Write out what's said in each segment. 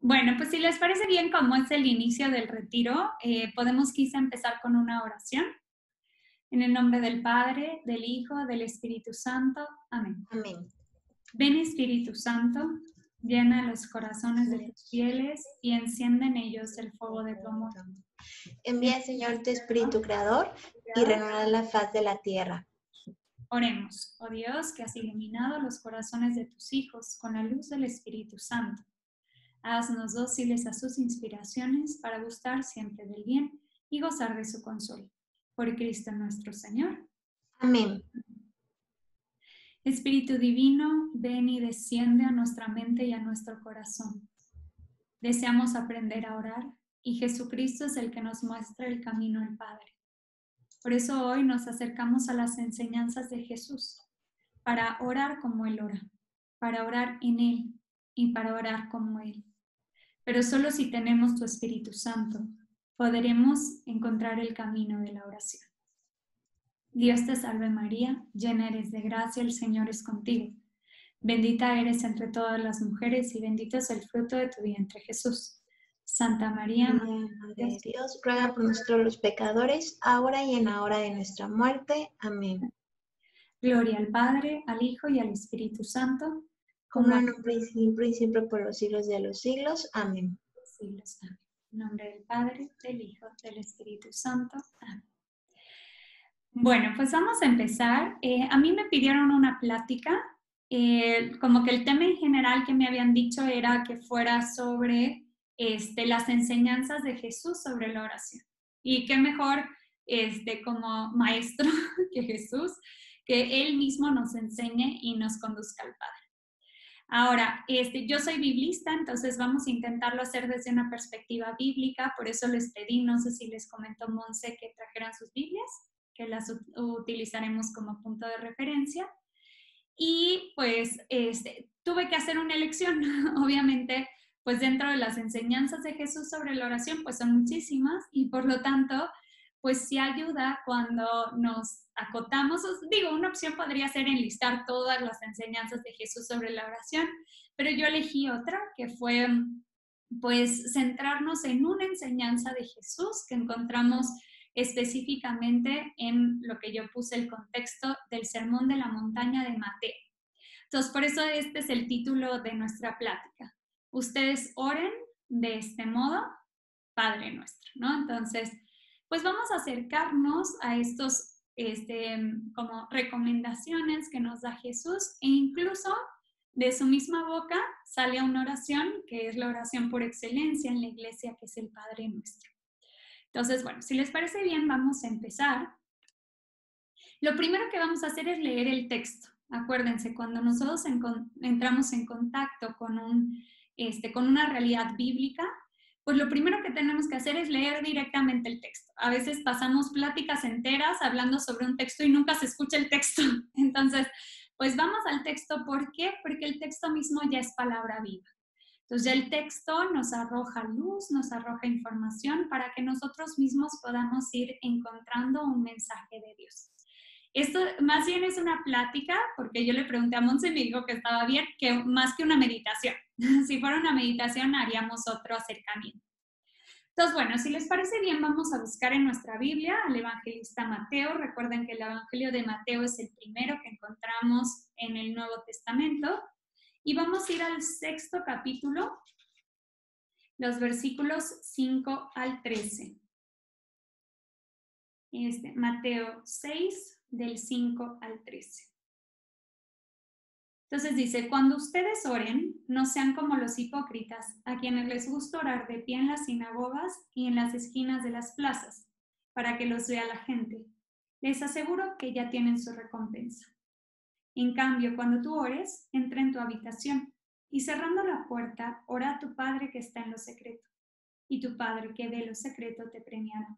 Bueno, pues si les parece bien, como es el inicio del retiro, podemos quizá empezar con una oración. En el nombre del Padre, del Hijo, del Espíritu Santo. Amén. Amén. Ven Espíritu Santo, llena los corazones de tus fieles y enciende en ellos el fuego de tu amor. Envía, Señor, tu Espíritu Creador y renueva la faz de la tierra. Oremos, oh Dios, que has iluminado los corazones de tus hijos con la luz del Espíritu Santo. Haznos dóciles a sus inspiraciones para gustar siempre del bien y gozar de su consuelo. Por Cristo nuestro Señor. Amén. Espíritu Divino, ven y desciende a nuestra mente y a nuestro corazón. Deseamos aprender a orar y Jesucristo es el que nos muestra el camino al Padre. Por eso hoy nos acercamos a las enseñanzas de Jesús, para orar como Él ora, para orar en Él y para orar como Él. Pero solo si tenemos tu Espíritu Santo, podremos encontrar el camino de la oración. Dios te salve María, llena eres de gracia, el Señor es contigo. Bendita eres entre todas las mujeres y bendito es el fruto de tu vientre, Jesús. Santa María, Madre de Dios, ruega por nosotros los pecadores, ahora y en la hora de nuestra muerte. Amén. gloria al Padre, al Hijo y al Espíritu Santo, Como en un principio y siempre por los siglos de los siglos. Amén. siglos. Amén. En nombre del Padre, del Hijo, del Espíritu Santo. Amén. Bueno, pues vamos a empezar. A mí me pidieron una plática, como que el tema en general que me habían dicho era que fuera sobre las enseñanzas de Jesús sobre la oración. Y qué mejor como maestro que Jesús, que Él mismo nos enseñe y nos conduzca al Padre. Ahora, yo soy biblista, entonces vamos a intentarlo hacer desde una perspectiva bíblica, por eso les pedí, no sé si les comentó Monse, que trajeran sus Biblias, que las utilizaremos como punto de referencia. Y pues tuve que hacer una elección, obviamente, pues dentro de las enseñanzas de Jesús sobre la oración, pues son muchísimas y por lo tanto, pues sí ayuda cuando nos acotamos. Digo, una opción podría ser enlistar todas las enseñanzas de Jesús sobre la oración, pero yo elegí otra que fue pues centrarnos en una enseñanza de Jesús que encontramos específicamente en lo que yo puse el contexto del Sermón de la Montaña de Mateo. Entonces, por eso este es el título de nuestra plática. Ustedes oren de este modo, Padre nuestro, ¿no? Entonces, pues vamos a acercarnos a estos como recomendaciones que nos da Jesús e incluso de su misma boca sale una oración que es la oración por excelencia en la iglesia, que es el Padre nuestro. Entonces, bueno, si les parece bien, vamos a empezar. Lo primero que vamos a hacer es leer el texto. Acuérdense, cuando nosotros entramos en contacto con una realidad bíblica, pues lo primero que tenemos que hacer es leer directamente el texto. A veces pasamos pláticas enteras hablando sobre un texto y nunca se escucha el texto. Entonces, pues vamos al texto. ¿Por qué? Porque el texto mismo ya es palabra viva. Entonces ya el texto nos arroja luz, nos arroja información para que nosotros mismos podamos ir encontrando un mensaje de Dios. Esto más bien es una plática, porque yo le pregunté a Monse y me dijo que estaba bien, que más que una meditación. Si fuera una meditación haríamos otro acercamiento. Entonces, bueno, si les parece bien, vamos a buscar en nuestra Biblia al evangelista Mateo. Recuerden que el Evangelio de Mateo es el primero que encontramos en el Nuevo Testamento. Y vamos a ir al 6º capítulo, los versículos 5 al 13. Mateo 6, del 5 al 13. Entonces dice, cuando ustedes oren, no sean como los hipócritas, a quienes les gusta orar de pie en las sinagogas y en las esquinas de las plazas, para que los vea la gente. Les aseguro que ya tienen su recompensa. En cambio, cuando tú ores, entra en tu habitación y cerrando la puerta, ora a tu Padre que está en lo secreto, y tu Padre que ve lo secreto te premiará.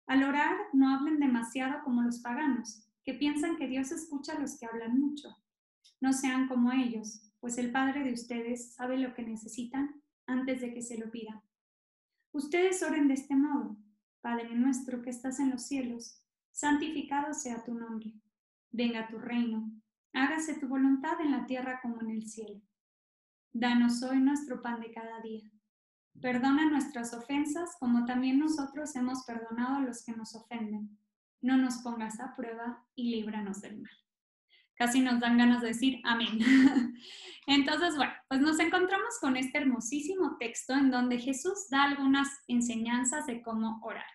Al orar, no hablen demasiado como los paganos, que piensan que Dios escucha a los que hablan mucho. No sean como ellos, pues el Padre de ustedes sabe lo que necesitan antes de que se lo pidan. Ustedes oren de este modo: Padre nuestro que estás en los cielos, santificado sea tu nombre. Venga tu reino, hágase tu voluntad en la tierra como en el cielo. Danos hoy nuestro pan de cada día. Perdona nuestras ofensas, como también nosotros hemos perdonado a los que nos ofenden. No nos pongas a prueba y líbranos del mal. Casi nos dan ganas de decir amén. Entonces, bueno, pues nos encontramos con este hermosísimo texto en donde Jesús da algunas enseñanzas de cómo orar.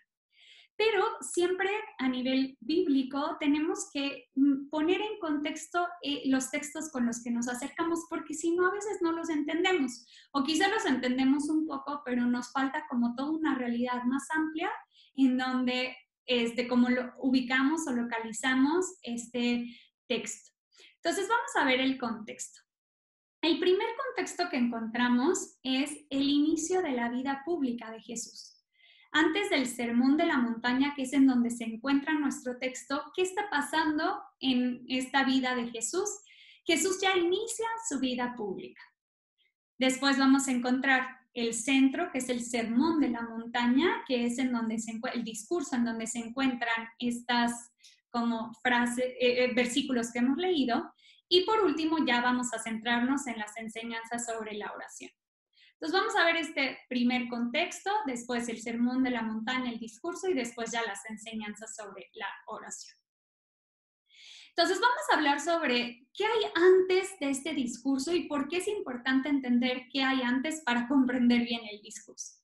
Pero siempre a nivel bíblico tenemos que poner en contexto los textos con los que nos acercamos, porque si no, a veces no los entendemos, o quizá los entendemos un poco, pero nos falta como toda una realidad más amplia en donde como lo ubicamos o localizamos este texto. Entonces vamos a ver el contexto. El primer contexto que encontramos es el inicio de la vida pública de Jesús. Antes del Sermón de la Montaña, que es en donde se encuentra nuestro texto, ¿qué está pasando en esta vida de Jesús? Jesús ya inicia su vida pública. Después vamos a encontrar el centro, que es el Sermón de la Montaña, que es en donde se encuentra el discurso, en donde se encuentran estas como frases, versículos que hemos leído. Y por último, ya vamos a centrarnos en las enseñanzas sobre la oración. Entonces vamos a ver este primer contexto, después el Sermón de la Montaña, el discurso y después ya las enseñanzas sobre la oración. Entonces vamos a hablar sobre qué hay antes de este discurso y por qué es importante entender qué hay antes para comprender bien el discurso.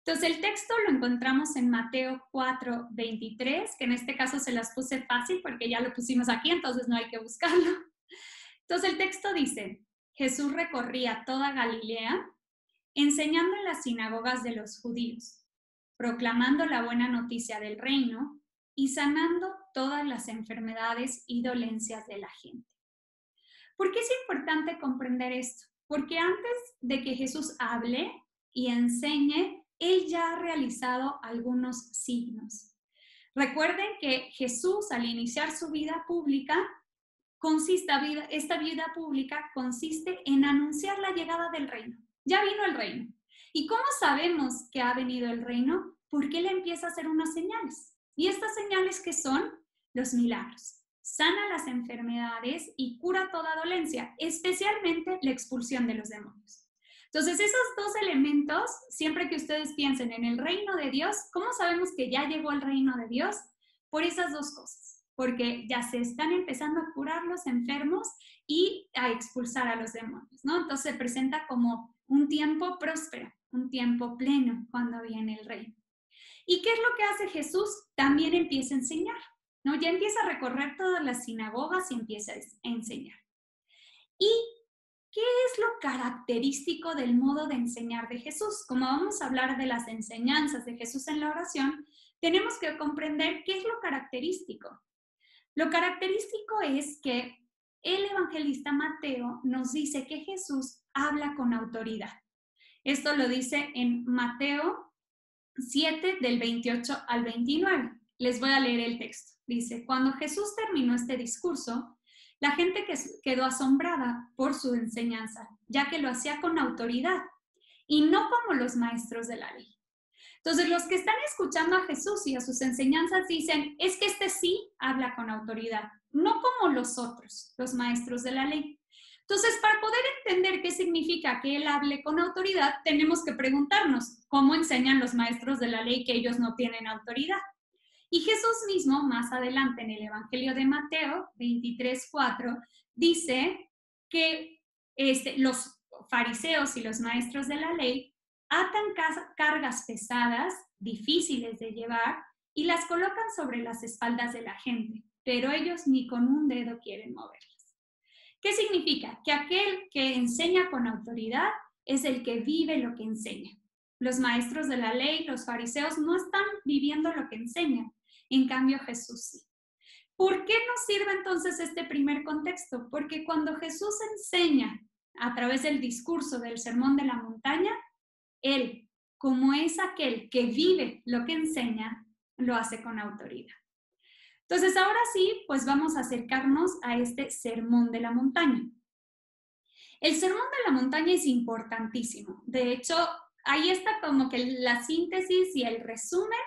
Entonces el texto lo encontramos en Mateo 4:23, que en este caso se las puse fácil porque ya lo pusimos aquí, entonces no hay que buscarlo. Entonces el texto dice, Jesús recorría toda Galilea, enseñando en las sinagogas de los judíos, proclamando la buena noticia del reino y sanando todas las enfermedades y dolencias de la gente. ¿Por qué es importante comprender esto? Porque antes de que Jesús hable y enseñe, Él ya ha realizado algunos signos. Recuerden que Jesús, al iniciar su vida pública, esta vida pública consiste en anunciar la llegada del reino. Ya vino el reino. ¿Y cómo sabemos que ha venido el reino? Porque Él empieza a hacer unas señales. ¿Y estas señales qué son? Los milagros. Sana las enfermedades y cura toda dolencia, especialmente la expulsión de los demonios. Entonces, esos dos elementos, siempre que ustedes piensen en el reino de Dios, ¿cómo sabemos que ya llegó el reino de Dios? Por esas dos cosas, porque ya se están empezando a curar los enfermos y a expulsar a los demonios, ¿no? Entonces se presenta como un tiempo próspero, un tiempo pleno cuando viene el reino. ¿Y qué es lo que hace Jesús? También empieza a enseñar, ¿no? Ya empieza a recorrer todas las sinagogas y empieza a enseñar. ¿Y qué es lo característico del modo de enseñar de Jesús? Como vamos a hablar de las enseñanzas de Jesús en la oración, tenemos que comprender qué es lo característico. Lo característico es que el evangelista Mateo nos dice que Jesús habla con autoridad. Esto lo dice en Mateo 7, del 28 al 29. Les voy a leer el texto. Dice, cuando Jesús terminó este discurso, la gente quedó asombrada por su enseñanza, ya que lo hacía con autoridad y no como los maestros de la ley. Entonces, los que están escuchando a Jesús y a sus enseñanzas dicen, es que este sí habla con autoridad, no como los otros, los maestros de la ley. Entonces, para poder entender qué significa que Él hable con autoridad, tenemos que preguntarnos, ¿cómo enseñan los maestros de la ley que ellos no tienen autoridad? Y Jesús mismo, más adelante en el Evangelio de Mateo 23:4, dice que los fariseos y los maestros de la ley atan cargas pesadas, difíciles de llevar, y las colocan sobre las espaldas de la gente, pero ellos ni con un dedo quieren moverlas. ¿Qué significa? Que aquel que enseña con autoridad es el que vive lo que enseña. Los maestros de la ley, los fariseos, no están viviendo lo que enseñan. En cambio, Jesús sí. ¿Por qué nos sirve entonces este primer contexto? Porque cuando Jesús enseña a través del discurso del Sermón de la Montaña, Él, como es aquel que vive lo que enseña, lo hace con autoridad. Entonces, ahora sí, pues vamos a acercarnos a este Sermón de la Montaña. El Sermón de la Montaña es importantísimo. De hecho, ahí está como que la síntesis y el resumen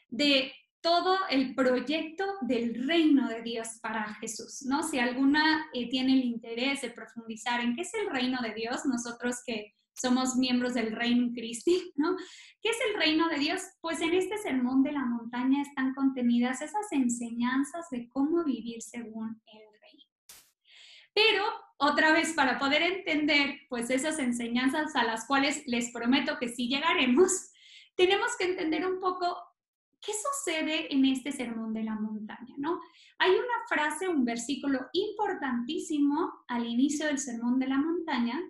de todo el proyecto del reino de Dios para Jesús, ¿no? Si alguna tiene el interés de profundizar en qué es el reino de Dios, nosotros que somos miembros del Reino Christi, ¿no? ¿Qué es el reino de Dios? Pues en este sermón de la montaña están contenidas esas enseñanzas de cómo vivir según el reino. Pero, otra vez, para poder entender pues esas enseñanzas a las cuales les prometo que sí llegaremos, tenemos que entender un poco qué sucede en este sermón de la montaña, ¿no? Hay una frase, un versículo importantísimo al inicio del sermón de la montaña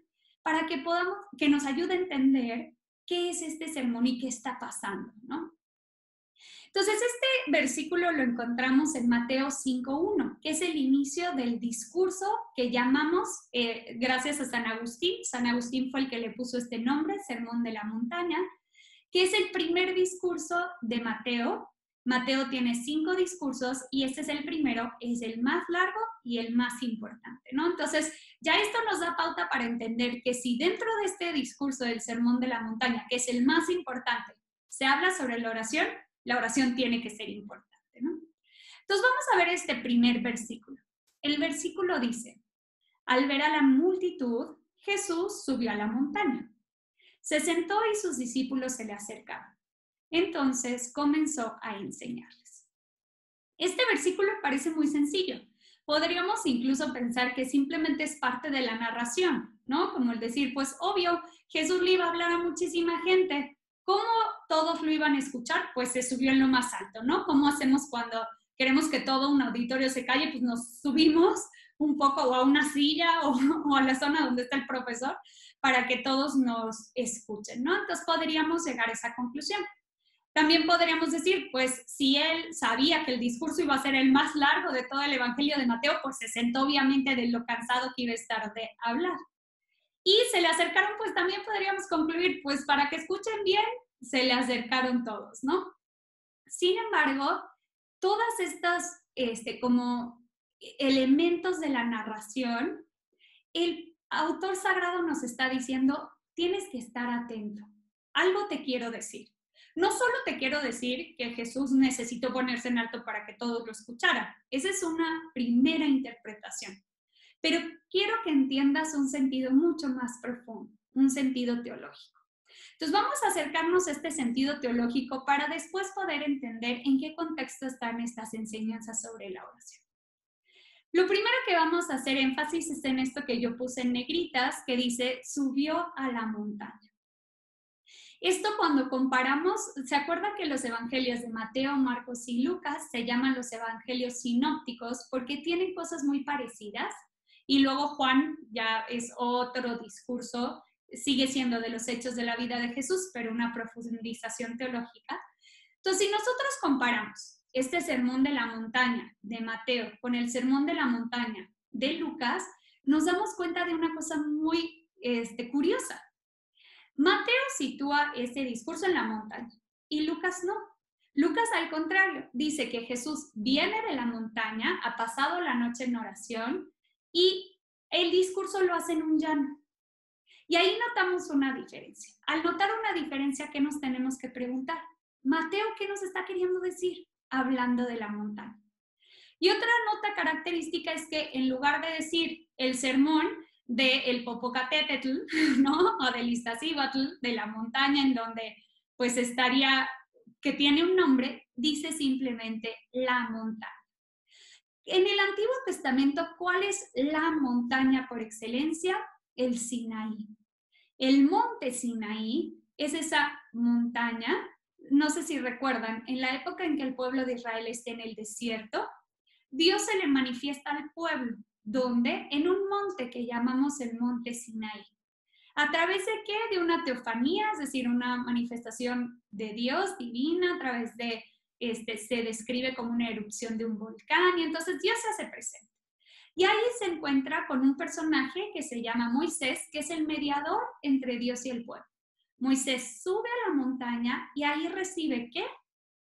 para que nos ayude a entender qué es este sermón y qué está pasando, ¿no? Entonces, este versículo lo encontramos en Mateo 5:1, que es el inicio del discurso que llamamos, gracias a San Agustín. San Agustín fue el que le puso este nombre, Sermón de la Montaña, que es el primer discurso de Mateo. Mateo tiene 5 discursos y este es el primero, es el más largo y el más importante, ¿no? Entonces, ya esto nos da pauta para entender que si dentro de este discurso del Sermón de la Montaña, que es el más importante, se habla sobre la oración tiene que ser importante, ¿no? Entonces, vamos a ver este primer versículo. El versículo dice, al ver a la multitud, Jesús subió a la montaña. Se sentó y sus discípulos se le acercaron. Entonces comenzó a enseñarles. Este versículo parece muy sencillo. Podríamos incluso pensar que simplemente es parte de la narración, ¿no? Como el decir, pues obvio, Jesús le iba a hablar a muchísima gente. ¿Cómo todos lo iban a escuchar? Pues se subió en lo más alto, ¿no? ¿Cómo hacemos cuando queremos que todo un auditorio se calle? Pues nos subimos un poco o a una silla o a la zona donde está el profesor para que todos nos escuchen, ¿no? Entonces podríamos llegar a esa conclusión. También podríamos decir, pues si él sabía que el discurso iba a ser el más largo de todo el Evangelio de Mateo, pues se sentó obviamente de lo cansado que iba a estar de hablar. Y se le acercaron, pues también podríamos concluir, pues para que escuchen bien, se le acercaron todos, ¿no? Sin embargo, todas estas como elementos de la narración, el autor sagrado nos está diciendo, tienes que estar atento. Algo te quiero decir. No solo te quiero decir que Jesús necesitó ponerse en alto para que todos lo escucharan. Esa es una primera interpretación. Pero quiero que entiendas un sentido mucho más profundo, un sentido teológico. Entonces vamos a acercarnos a este sentido teológico para después poder entender en qué contexto están estas enseñanzas sobre la oración. Lo primero que vamos a hacer énfasis es en esto que yo puse en negritas, que dice, subió a la montaña. Esto cuando comparamos, ¿se acuerdan que los evangelios de Mateo, Marcos y Lucas se llaman los evangelios sinópticos porque tienen cosas muy parecidas? Y luego Juan ya es otro discurso, sigue siendo de los hechos de la vida de Jesús, pero una profundización teológica. Entonces, si nosotros comparamos este sermón de la montaña de Mateo con el sermón de la montaña de Lucas, nos damos cuenta de una cosa muy curiosa. Mateo sitúa este discurso en la montaña y Lucas no. Lucas, al contrario, dice que Jesús viene de la montaña, ha pasado la noche en oración y el discurso lo hace en un llano. Y ahí notamos una diferencia. Al notar una diferencia, ¿qué nos tenemos que preguntar? Mateo, ¿qué nos está queriendo decir hablando de la montaña? Y otra nota característica es que en lugar de decir el sermón del Popocatépetl, ¿no? O del Iztaccíhuatl, de la montaña en donde pues estaría, que tiene un nombre, dice simplemente la montaña. En el Antiguo Testamento, ¿cuál es la montaña por excelencia? El Sinaí. El monte Sinaí es esa montaña, no sé si recuerdan, en la época en que el pueblo de Israel está en el desierto, Dios se le manifiesta al pueblo, ¿dónde? En un monte que llamamos el monte Sinaí. ¿A través de qué? De una teofanía, es decir, una manifestación de Dios divina, a través de, se describe como una erupción de un volcán, y entonces Dios se hace presente. Y ahí se encuentra con un personaje que se llama Moisés, que es el mediador entre Dios y el pueblo. Moisés sube a la montaña y ahí recibe, ¿qué?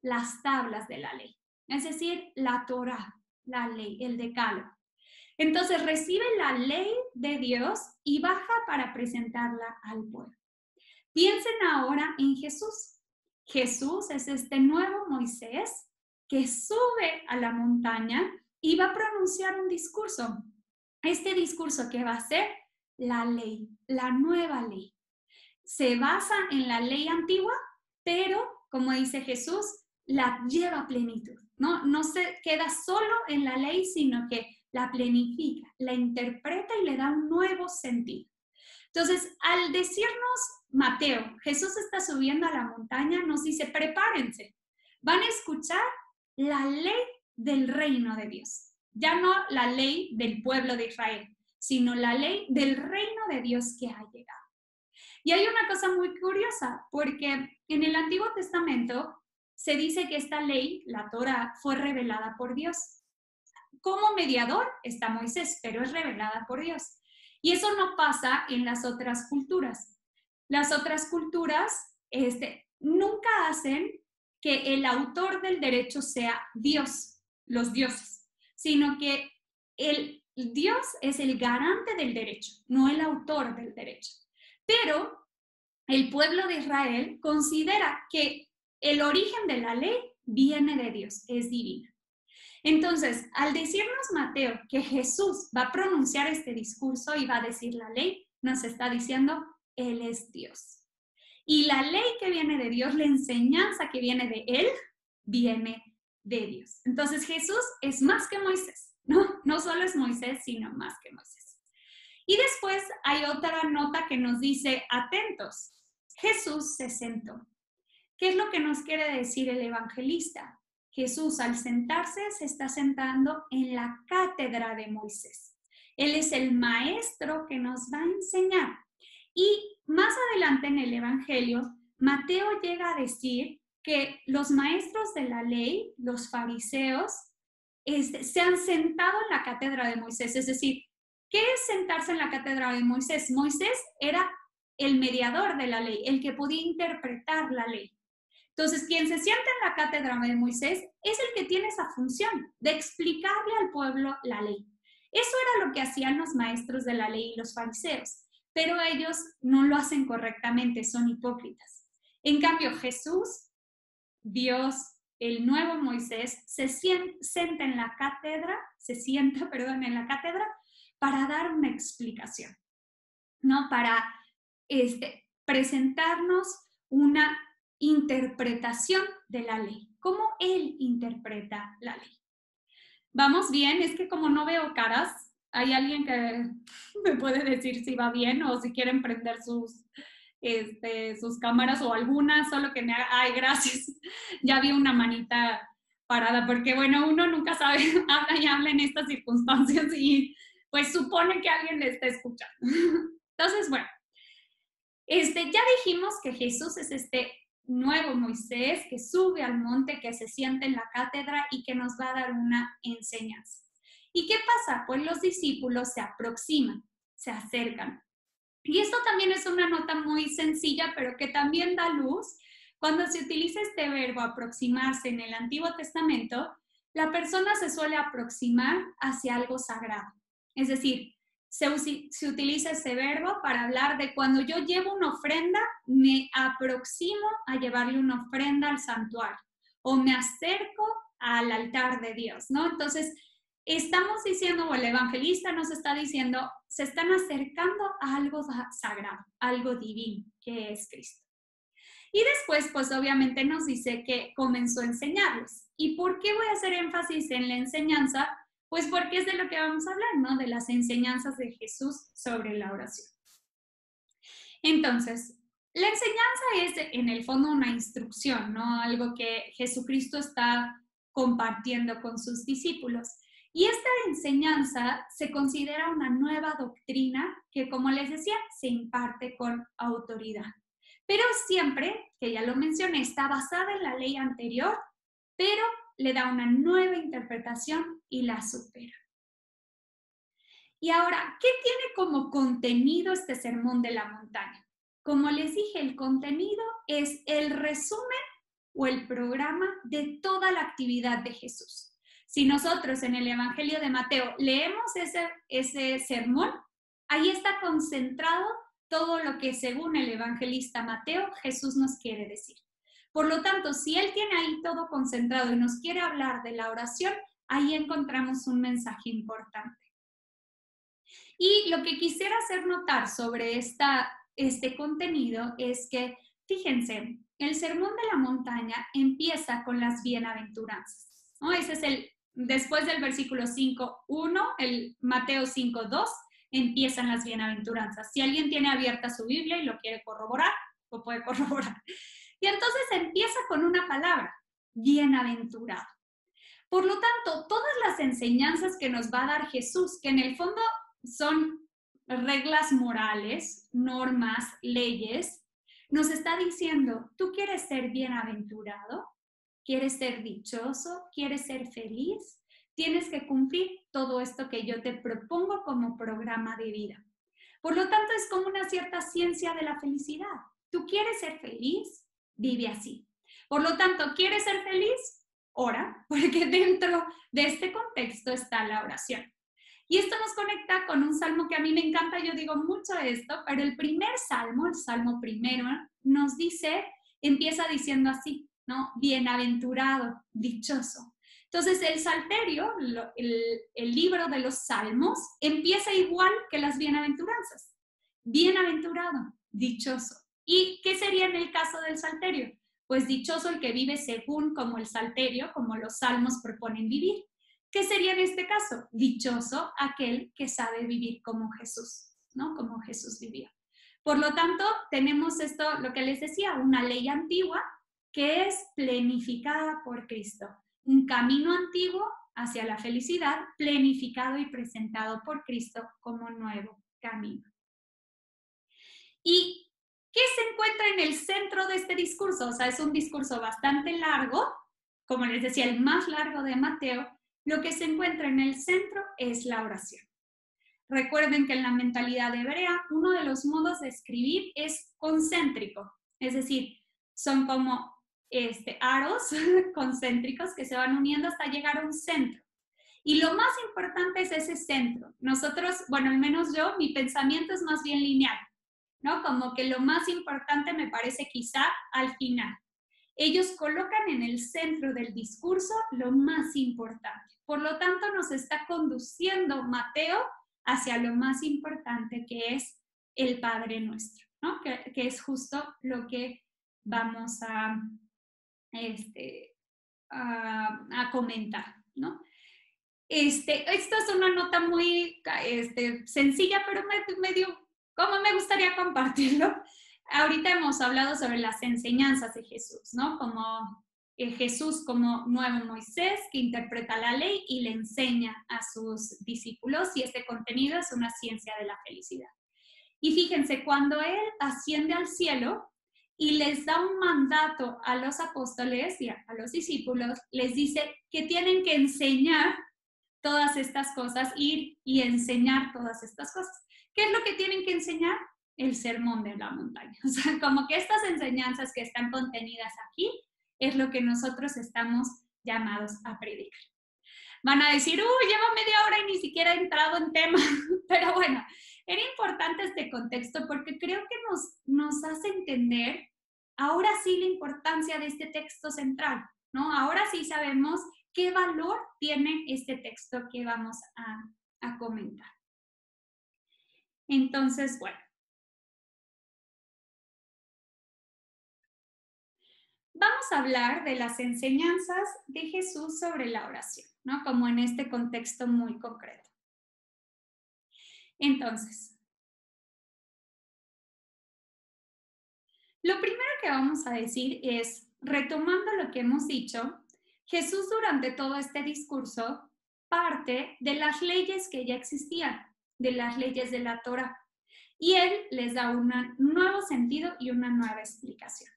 Las tablas de la ley, es decir, la Torá, la ley, el decálogo. Entonces recibe la ley de Dios y baja para presentarla al pueblo. Piensen ahora en Jesús. Jesús es este nuevo Moisés que sube a la montaña y va a pronunciar un discurso. Este discurso que va a ser la ley, la nueva ley. Se basa en la ley antigua, pero, como dice Jesús, la lleva a plenitud, ¿no? No se queda solo en la ley, sino que la planifica, la interpreta y le da un nuevo sentido. Entonces, al decirnos Mateo, Jesús está subiendo a la montaña, nos dice, prepárense, van a escuchar la ley del reino de Dios. Ya no la ley del pueblo de Israel, sino la ley del reino de Dios que ha llegado. Y hay una cosa muy curiosa, porque en el Antiguo Testamento se dice que esta ley, la Torá, fue revelada por Dios. Como mediador está Moisés, pero es revelada por Dios. Y eso no pasa en las otras culturas. Las otras culturas nunca hacen que el autor del derecho sea Dios, los dioses, sino que el Dios es el garante del derecho, no el autor del derecho. Pero el pueblo de Israel considera que el origen de la ley viene de Dios, es divina. Entonces, al decirnos Mateo que Jesús va a pronunciar este discurso y va a decir la ley, nos está diciendo, Él es Dios. Y la ley que viene de Dios, la enseñanza que viene de Él, viene de Dios. Entonces, Jesús es más que Moisés, ¿no? No solo es Moisés, sino más que Moisés. Y después hay otra nota que nos dice, atentos, Jesús se sentó. ¿Qué es lo que nos quiere decir el evangelista? Jesús al sentarse se está sentando en la cátedra de Moisés. Él es el maestro que nos va a enseñar. Y más adelante en el Evangelio, Mateo llega a decir que los maestros de la ley, los fariseos, se han sentado en la cátedra de Moisés. Es decir, ¿qué es sentarse en la cátedra de Moisés? Moisés era el mediador de la ley, el que podía interpretar la ley. Entonces, quien se sienta en la cátedra de Moisés es el que tiene esa función de explicarle al pueblo la ley. Eso era lo que hacían los maestros de la ley y los fariseos, pero ellos no lo hacen correctamente, son hipócritas. En cambio, Jesús, Dios, el nuevo Moisés, se sienta en la cátedra, en la cátedra para dar una explicación, ¿no? Para presentarnos una interpretación de la ley, cómo Él interpreta la ley. ¿Vamos bien? Es que como no veo caras, ¿hay alguien que me puede decir si va bien o si quieren prender sus cámaras o alguna, solo que me haga, ay, gracias, ya vi una manita parada, porque bueno, uno nunca sabe, habla y habla en estas circunstancias y pues supone que alguien le está escuchando. Entonces, bueno, ya dijimos que Jesús es este nuevo Moisés que sube al monte, que se sienta en la cátedra y que nos va a dar una enseñanza. ¿Y qué pasa? Pues los discípulos se aproximan, se acercan. Y esto también es una nota muy sencilla, pero que también da luz. Cuando se utiliza este verbo aproximarse en el Antiguo Testamento, la persona se suele aproximar hacia algo sagrado. Es decir, se utiliza ese verbo para hablar de cuando yo llevo una ofrenda, me aproximo a llevarle una ofrenda al santuario o me acerco al altar de Dios, ¿no? Entonces, estamos diciendo, o el evangelista nos está diciendo, se están acercando a algo sagrado, algo divino, que es Cristo. Y después, pues obviamente nos dice que comenzó a enseñarles. ¿Y por qué voy a hacer énfasis en la enseñanza? Pues porque es de lo que vamos a hablar, ¿no? De las enseñanzas de Jesús sobre la oración. Entonces, la enseñanza es en el fondo una instrucción, ¿no? Algo que Jesucristo está compartiendo con sus discípulos. Y esta enseñanza se considera una nueva doctrina que, como les decía, se imparte con autoridad. Pero siempre, que ya lo mencioné, está basada en la ley anterior, pero le da una nueva interpretación y la supera. Y ahora, ¿qué tiene como contenido este sermón de la montaña? Como les dije, el contenido es el resumen o el programa de toda la actividad de Jesús. Si nosotros en el Evangelio de Mateo leemos ese sermón, ahí está concentrado todo lo que según el evangelista Mateo Jesús nos quiere decir. Por lo tanto, si Él tiene ahí todo concentrado y nos quiere hablar de la oración, ahí encontramos un mensaje importante. Y lo que quisiera hacer notar sobre este contenido es que, fíjense, el Sermón de la Montaña empieza con las bienaventuranzas, ¿no? Ese es después del versículo 5:1, el Mateo 5:2, empiezan las bienaventuranzas. Si alguien tiene abierta su Biblia y lo quiere corroborar, lo puede corroborar. Y entonces empieza con una palabra, bienaventurado. Por lo tanto, todas las enseñanzas que nos va a dar Jesús, que en el fondo son reglas morales, normas, leyes, nos está diciendo, ¿tú quieres ser bienaventurado? ¿Quieres ser dichoso? ¿Quieres ser feliz? Tienes que cumplir todo esto que yo te propongo como programa de vida. Por lo tanto, es como una cierta ciencia de la felicidad. ¿Tú quieres ser feliz? Vive así. Por lo tanto, ¿quieres ser feliz? Ora, porque dentro de este contexto está la oración. Y esto nos conecta con un salmo que a mí me encanta, yo digo mucho esto, pero el primer salmo, el salmo primero, nos dice, empieza diciendo así, ¿no? Bienaventurado, dichoso. Entonces el salterio, el libro de los salmos, empieza igual que las bienaventuranzas. Bienaventurado, dichoso. ¿Y qué sería en el caso del salterio? Pues dichoso el que vive según como el salterio, como los salmos proponen vivir. ¿Qué sería en este caso? Dichoso aquel que sabe vivir como Jesús, ¿no? Como Jesús vivió. Por lo tanto, tenemos esto, lo que les decía, una ley antigua que es plenificada por Cristo. Un camino antiguo hacia la felicidad, plenificado y presentado por Cristo como nuevo camino. ¿Y qué se encuentra en el centro de este discurso? O sea, es un discurso bastante largo, como les decía, el más largo de Mateo. Lo que se encuentra en el centro es la oración. Recuerden que en la mentalidad hebrea, uno de los modos de escribir es concéntrico, es decir, son como aros concéntricos que se van uniendo hasta llegar a un centro. Y lo más importante es ese centro. Nosotros, bueno, al menos yo, mi pensamiento es más bien lineal, ¿no? Como que lo más importante me parece quizá al final. Ellos colocan en el centro del discurso lo más importante. Por lo tanto, nos está conduciendo Mateo hacia lo más importante, que es el Padre Nuestro, ¿no? Que es justo lo que vamos a comentar, ¿no? Esto es una nota muy sencilla, pero como me gustaría compartirlo. Ahorita hemos hablado sobre las enseñanzas de Jesús, ¿no? Como Jesús como nuevo Moisés que interpreta la ley y le enseña a sus discípulos, y este contenido es una ciencia de la felicidad. Y fíjense, cuando Él asciende al cielo y les da un mandato a los apóstoles y a los discípulos, les dice que tienen que enseñar todas estas cosas, ir y enseñar todas estas cosas. ¿Qué es lo que tienen que enseñar? El sermón de la montaña. O sea, como que estas enseñanzas que están contenidas aquí es lo que nosotros estamos llamados a predicar. Van a decir, llevo media hora y ni siquiera he entrado en tema, pero bueno, era importante este contexto porque creo que nos hace entender ahora sí la importancia de este texto central, ¿no? Ahora sí sabemos qué valor tiene este texto que vamos a comentar. Entonces, bueno. Vamos a hablar de las enseñanzas de Jesús sobre la oración, ¿no? Como en este contexto muy concreto. Entonces, lo primero que vamos a decir es, retomando lo que hemos dicho, Jesús durante todo este discurso parte de las leyes que ya existían, de las leyes de la Torá, y Él les da un nuevo sentido y una nueva explicación.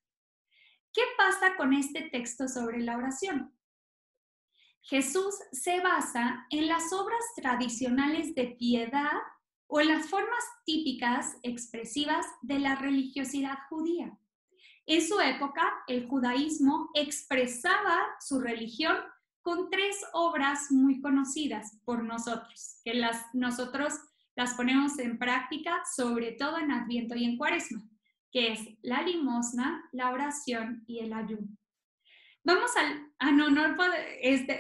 ¿Qué pasa con este texto sobre la oración? Jesús se basa en las obras tradicionales de piedad o en las formas típicas expresivas de la religiosidad judía. En su época, el judaísmo expresaba su religión con 3 obras muy conocidas por nosotros, que nosotros las ponemos en práctica, sobre todo en Adviento y en Cuaresma. que es la limosna, la oración y el ayuno. Vamos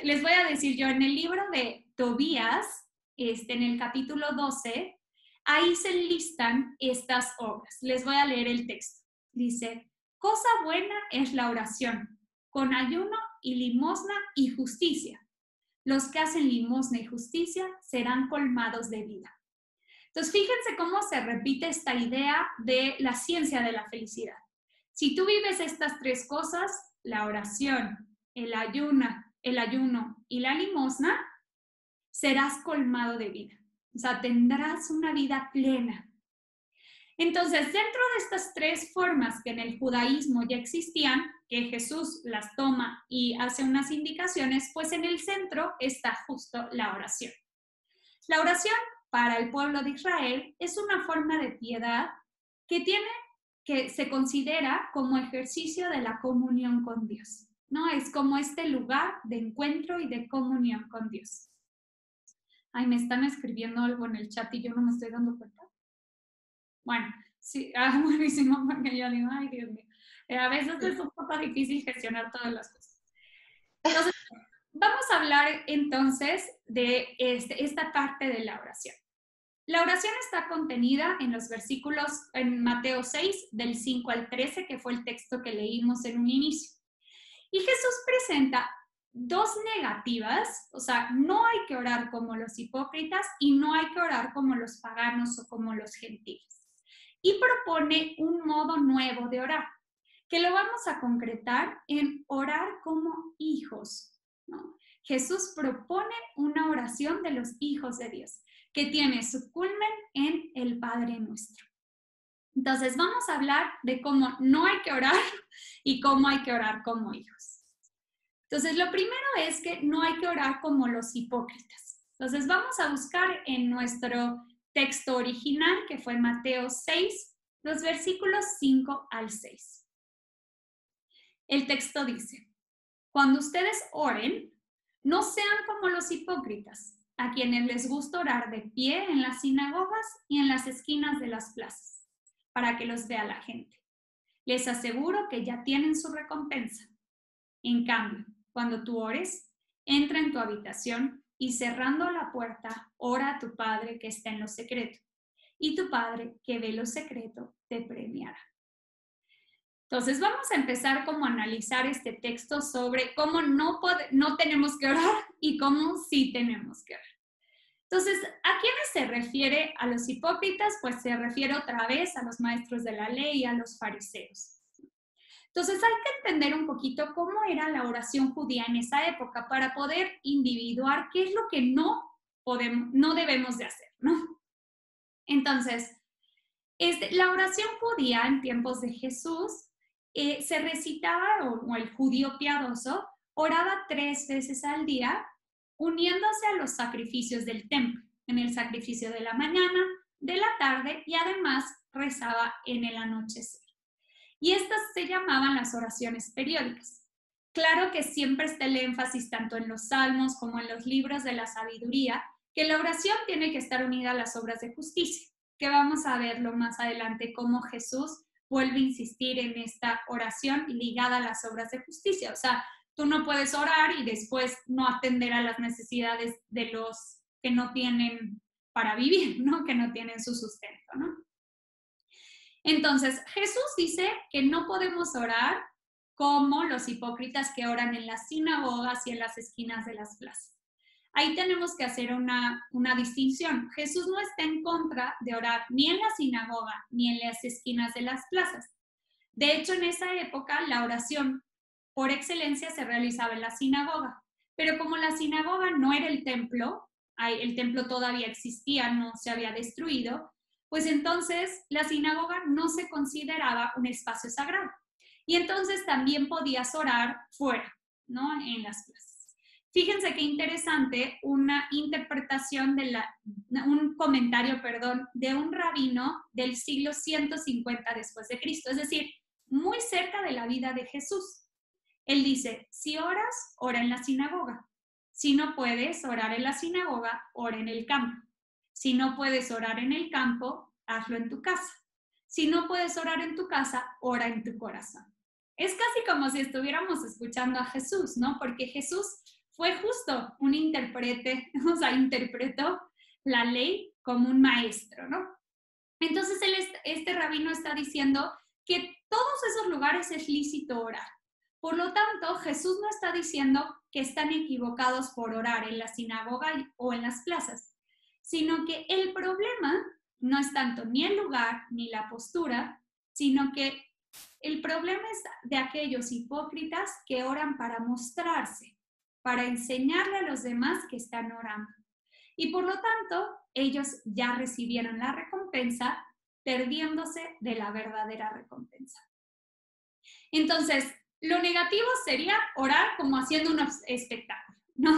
les voy a decir yo, en el libro de Tobías, en el capítulo 12, ahí se listan estas obras. Les voy a leer el texto. Dice, cosa buena es la oración, con ayuno y limosna y justicia. Los que hacen limosna y justicia serán colmados de vida. Entonces, fíjense cómo se repite esta idea de la ciencia de la felicidad. Si tú vives estas tres cosas, la oración, el ayuno y la limosna, serás colmado de vida. O sea, tendrás una vida plena. Entonces, dentro de estas tres formas que en el judaísmo ya existían, que Jesús las toma y hace unas indicaciones, pues en el centro está justo la oración. La oración para el pueblo de Israel es una forma de piedad que se considera como ejercicio de la comunión con Dios, ¿no? Es como este lugar de encuentro y de comunión con Dios. Ay, me están escribiendo algo en el chat y yo no me estoy dando cuenta. Bueno, sí, buenísimo, porque yo digo, ay, Dios mío. A veces es un poco difícil gestionar todas las cosas. Entonces, vamos a hablar entonces de esta parte de la oración. La oración está contenida en los versículos en Mateo 6, del 5 al 13, que fue el texto que leímos en un inicio. Y Jesús presenta dos negativas, o sea, no hay que orar como los hipócritas y no hay que orar como los paganos o como los gentiles. Y propone un modo nuevo de orar, que lo vamos a concretar en orar como hijos, ¿no? Jesús propone una oración de los hijos de Dios, que tiene su culmen en el Padre Nuestro. Entonces, vamos a hablar de cómo no hay que orar y cómo hay que orar como hijos. Entonces, lo primero es que no hay que orar como los hipócritas. Entonces, vamos a buscar en nuestro texto original, que fue Mateo 6, los versículos 5 al 6. El texto dice, cuando ustedes oren, no sean como los hipócritas, a quienes les gusta orar de pie en las sinagogas y en las esquinas de las plazas, para que los vea la gente. Les aseguro que ya tienen su recompensa. En cambio, cuando tú ores, entra en tu habitación y cerrando la puerta, ora a tu Padre que está en lo secreto, y tu Padre que ve lo secreto te premiará. Entonces vamos a empezar como a analizar este texto sobre cómo no tenemos que orar y cómo sí tenemos que orar. Entonces, ¿a quiénes se refiere a los hipócritas? Pues se refiere otra vez a los maestros de la ley y a los fariseos. Entonces hay que entender un poquito cómo era la oración judía en esa época para poder individuar qué es lo que no debemos de hacer, ¿no? Entonces, la oración judía en tiempos de Jesús se recitaba, o el judío piadoso oraba 3 veces al día, uniéndose a los sacrificios del templo, en el sacrificio de la mañana, de la tarde y además rezaba en el anochecer. Y estas se llamaban las oraciones periódicas. Claro que siempre está el énfasis tanto en los salmos como en los libros de la sabiduría, que la oración tiene que estar unida a las obras de justicia, que vamos a verlo más adelante cómo Jesús vuelve a insistir en esta oración ligada a las obras de justicia. O sea, tú no puedes orar y después no atender a las necesidades de los que no tienen para vivir, ¿no? Que no tienen su sustento, ¿no? Entonces, Jesús dice que no podemos orar como los hipócritas que oran en las sinagogas y en las esquinas de las plazas. Ahí tenemos que hacer una distinción. Jesús no está en contra de orar ni en la sinagoga ni en las esquinas de las plazas. De hecho, en esa época la oración por excelencia se realizaba en la sinagoga. Pero como la sinagoga no era el templo todavía existía, no se había destruido, pues entonces la sinagoga no se consideraba un espacio sagrado. Y entonces también podías orar fuera, ¿no? En las plazas. Fíjense qué interesante una interpretación un comentario de un rabino del siglo 150 después de Cristo, es decir, muy cerca de la vida de Jesús. Él dice, si oras, ora en la sinagoga. Si no puedes orar en la sinagoga, ora en el campo. Si no puedes orar en el campo, hazlo en tu casa. Si no puedes orar en tu casa, ora en tu corazón. Es casi como si estuviéramos escuchando a Jesús, ¿no? Porque Jesús fue justo un intérprete, o sea, interpretó la ley como un maestro, ¿no? Entonces este rabino está diciendo que todos esos lugares es lícito orar. Por lo tanto, Jesús no está diciendo que están equivocados por orar en la sinagoga o en las plazas, sino que el problema no es tanto ni el lugar ni la postura, sino que el problema es de aquellos hipócritas que oran para mostrarse, para enseñarle a los demás que están orando. Y por lo tanto, ellos ya recibieron la recompensa, perdiéndose de la verdadera recompensa. Entonces, lo negativo sería orar como haciendo un espectáculo, ¿no?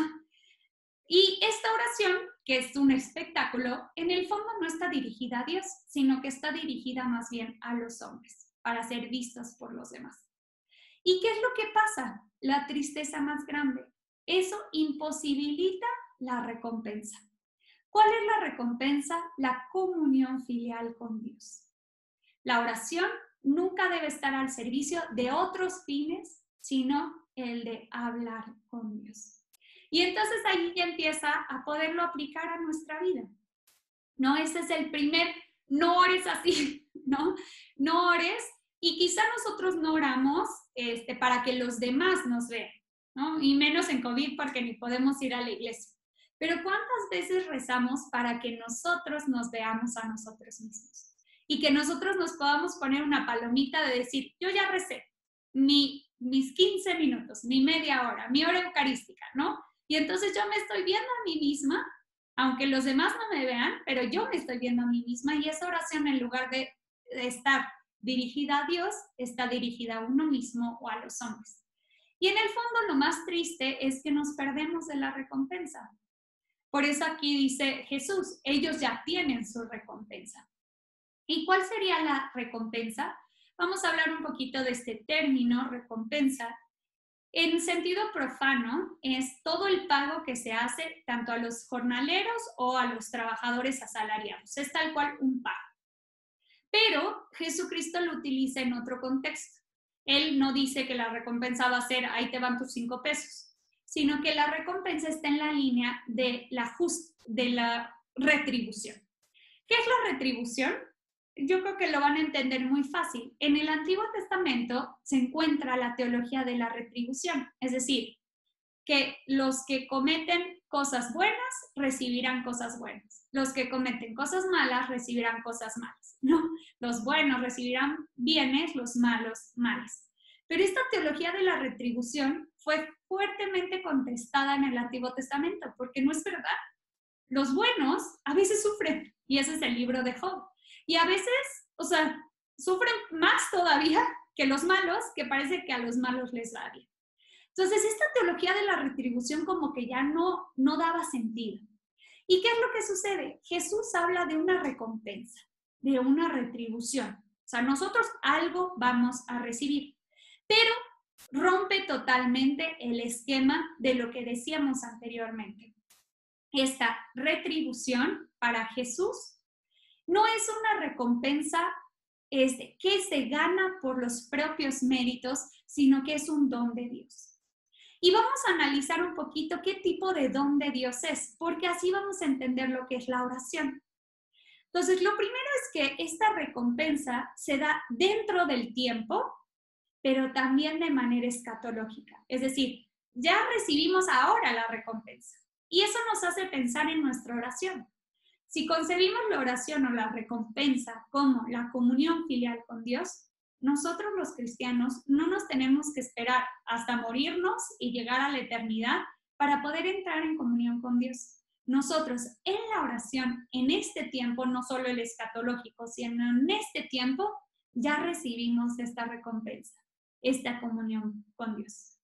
Y esta oración, que es un espectáculo, en el fondo no está dirigida a Dios, sino que está dirigida más bien a los hombres, para ser vistos por los demás. ¿Y qué es lo que pasa? La tristeza más grande. Eso imposibilita la recompensa. ¿Cuál es la recompensa? La comunión filial con Dios. La oración nunca debe estar al servicio de otros fines, sino el de hablar con Dios. Y entonces ahí ya empieza a poderlo aplicar a nuestra vida, ¿no? Ese es el primer, no ores así, ¿no? No ores, y quizá nosotros no oramos para que los demás nos vean, ¿no? Y menos en COVID porque ni podemos ir a la iglesia. Pero ¿cuántas veces rezamos para que nosotros nos veamos a nosotros mismos? Y que nosotros nos podamos poner una palomita de decir, yo ya recé mis 15 minutos, mi media hora, mi hora eucarística, ¿no? Y entonces yo me estoy viendo a mí misma, aunque los demás no me vean, pero yo me estoy viendo a mí misma, y esa oración, en lugar de estar dirigida a Dios, está dirigida a uno mismo o a los hombres. Y en el fondo lo más triste es que nos perdemos de la recompensa. Por eso aquí dice Jesús, ellos ya tienen su recompensa. ¿Y cuál sería la recompensa? Vamos a hablar un poquito de este término, recompensa. En sentido profano, es todo el pago que se hace tanto a los jornaleros o a los trabajadores asalariados. Es tal cual un pago. Pero Jesucristo lo utiliza en otro contexto. Él no dice que la recompensa va a ser, ahí te van tus 5 pesos, sino que la recompensa está en la línea de la retribución. ¿Qué es la retribución? Yo creo que lo van a entender muy fácil. En el Antiguo Testamento se encuentra la teología de la retribución, es decir, que los que cometen cosas buenas recibirán cosas buenas, los que cometen cosas malas recibirán cosas malas, ¿no? Los buenos recibirán bienes, los malos males. Pero esta teología de la retribución fue fuertemente contestada en el Antiguo Testamento, porque no es verdad. Los buenos a veces sufren, y ese es el libro de Job. Y a veces, sufren más todavía que los malos, que parece que a los malos les va bien. Entonces, esta teología de la retribución como que ya no daba sentido. ¿Y qué es lo que sucede? Jesús habla de una recompensa, de una retribución. O sea, nosotros algo vamos a recibir, pero rompe totalmente el esquema de lo que decíamos anteriormente. Esta retribución para Jesús no es una recompensa que se gana por los propios méritos, sino que es un don de Dios. Y vamos a analizar un poquito qué tipo de don de Dios es, porque así vamos a entender lo que es la oración. Entonces, lo primero es que esta recompensa se da dentro del tiempo, pero también de manera escatológica. Es decir, ya recibimos ahora la recompensa. Y eso nos hace pensar en nuestra oración. Si concebimos la oración o la recompensa como la comunión filial con Dios, nosotros los cristianos no nos tenemos que esperar hasta morirnos y llegar a la eternidad para poder entrar en comunión con Dios. Nosotros en la oración, en este tiempo, no solo el escatológico, sino en este tiempo, ya recibimos esta recompensa, esta comunión con Dios.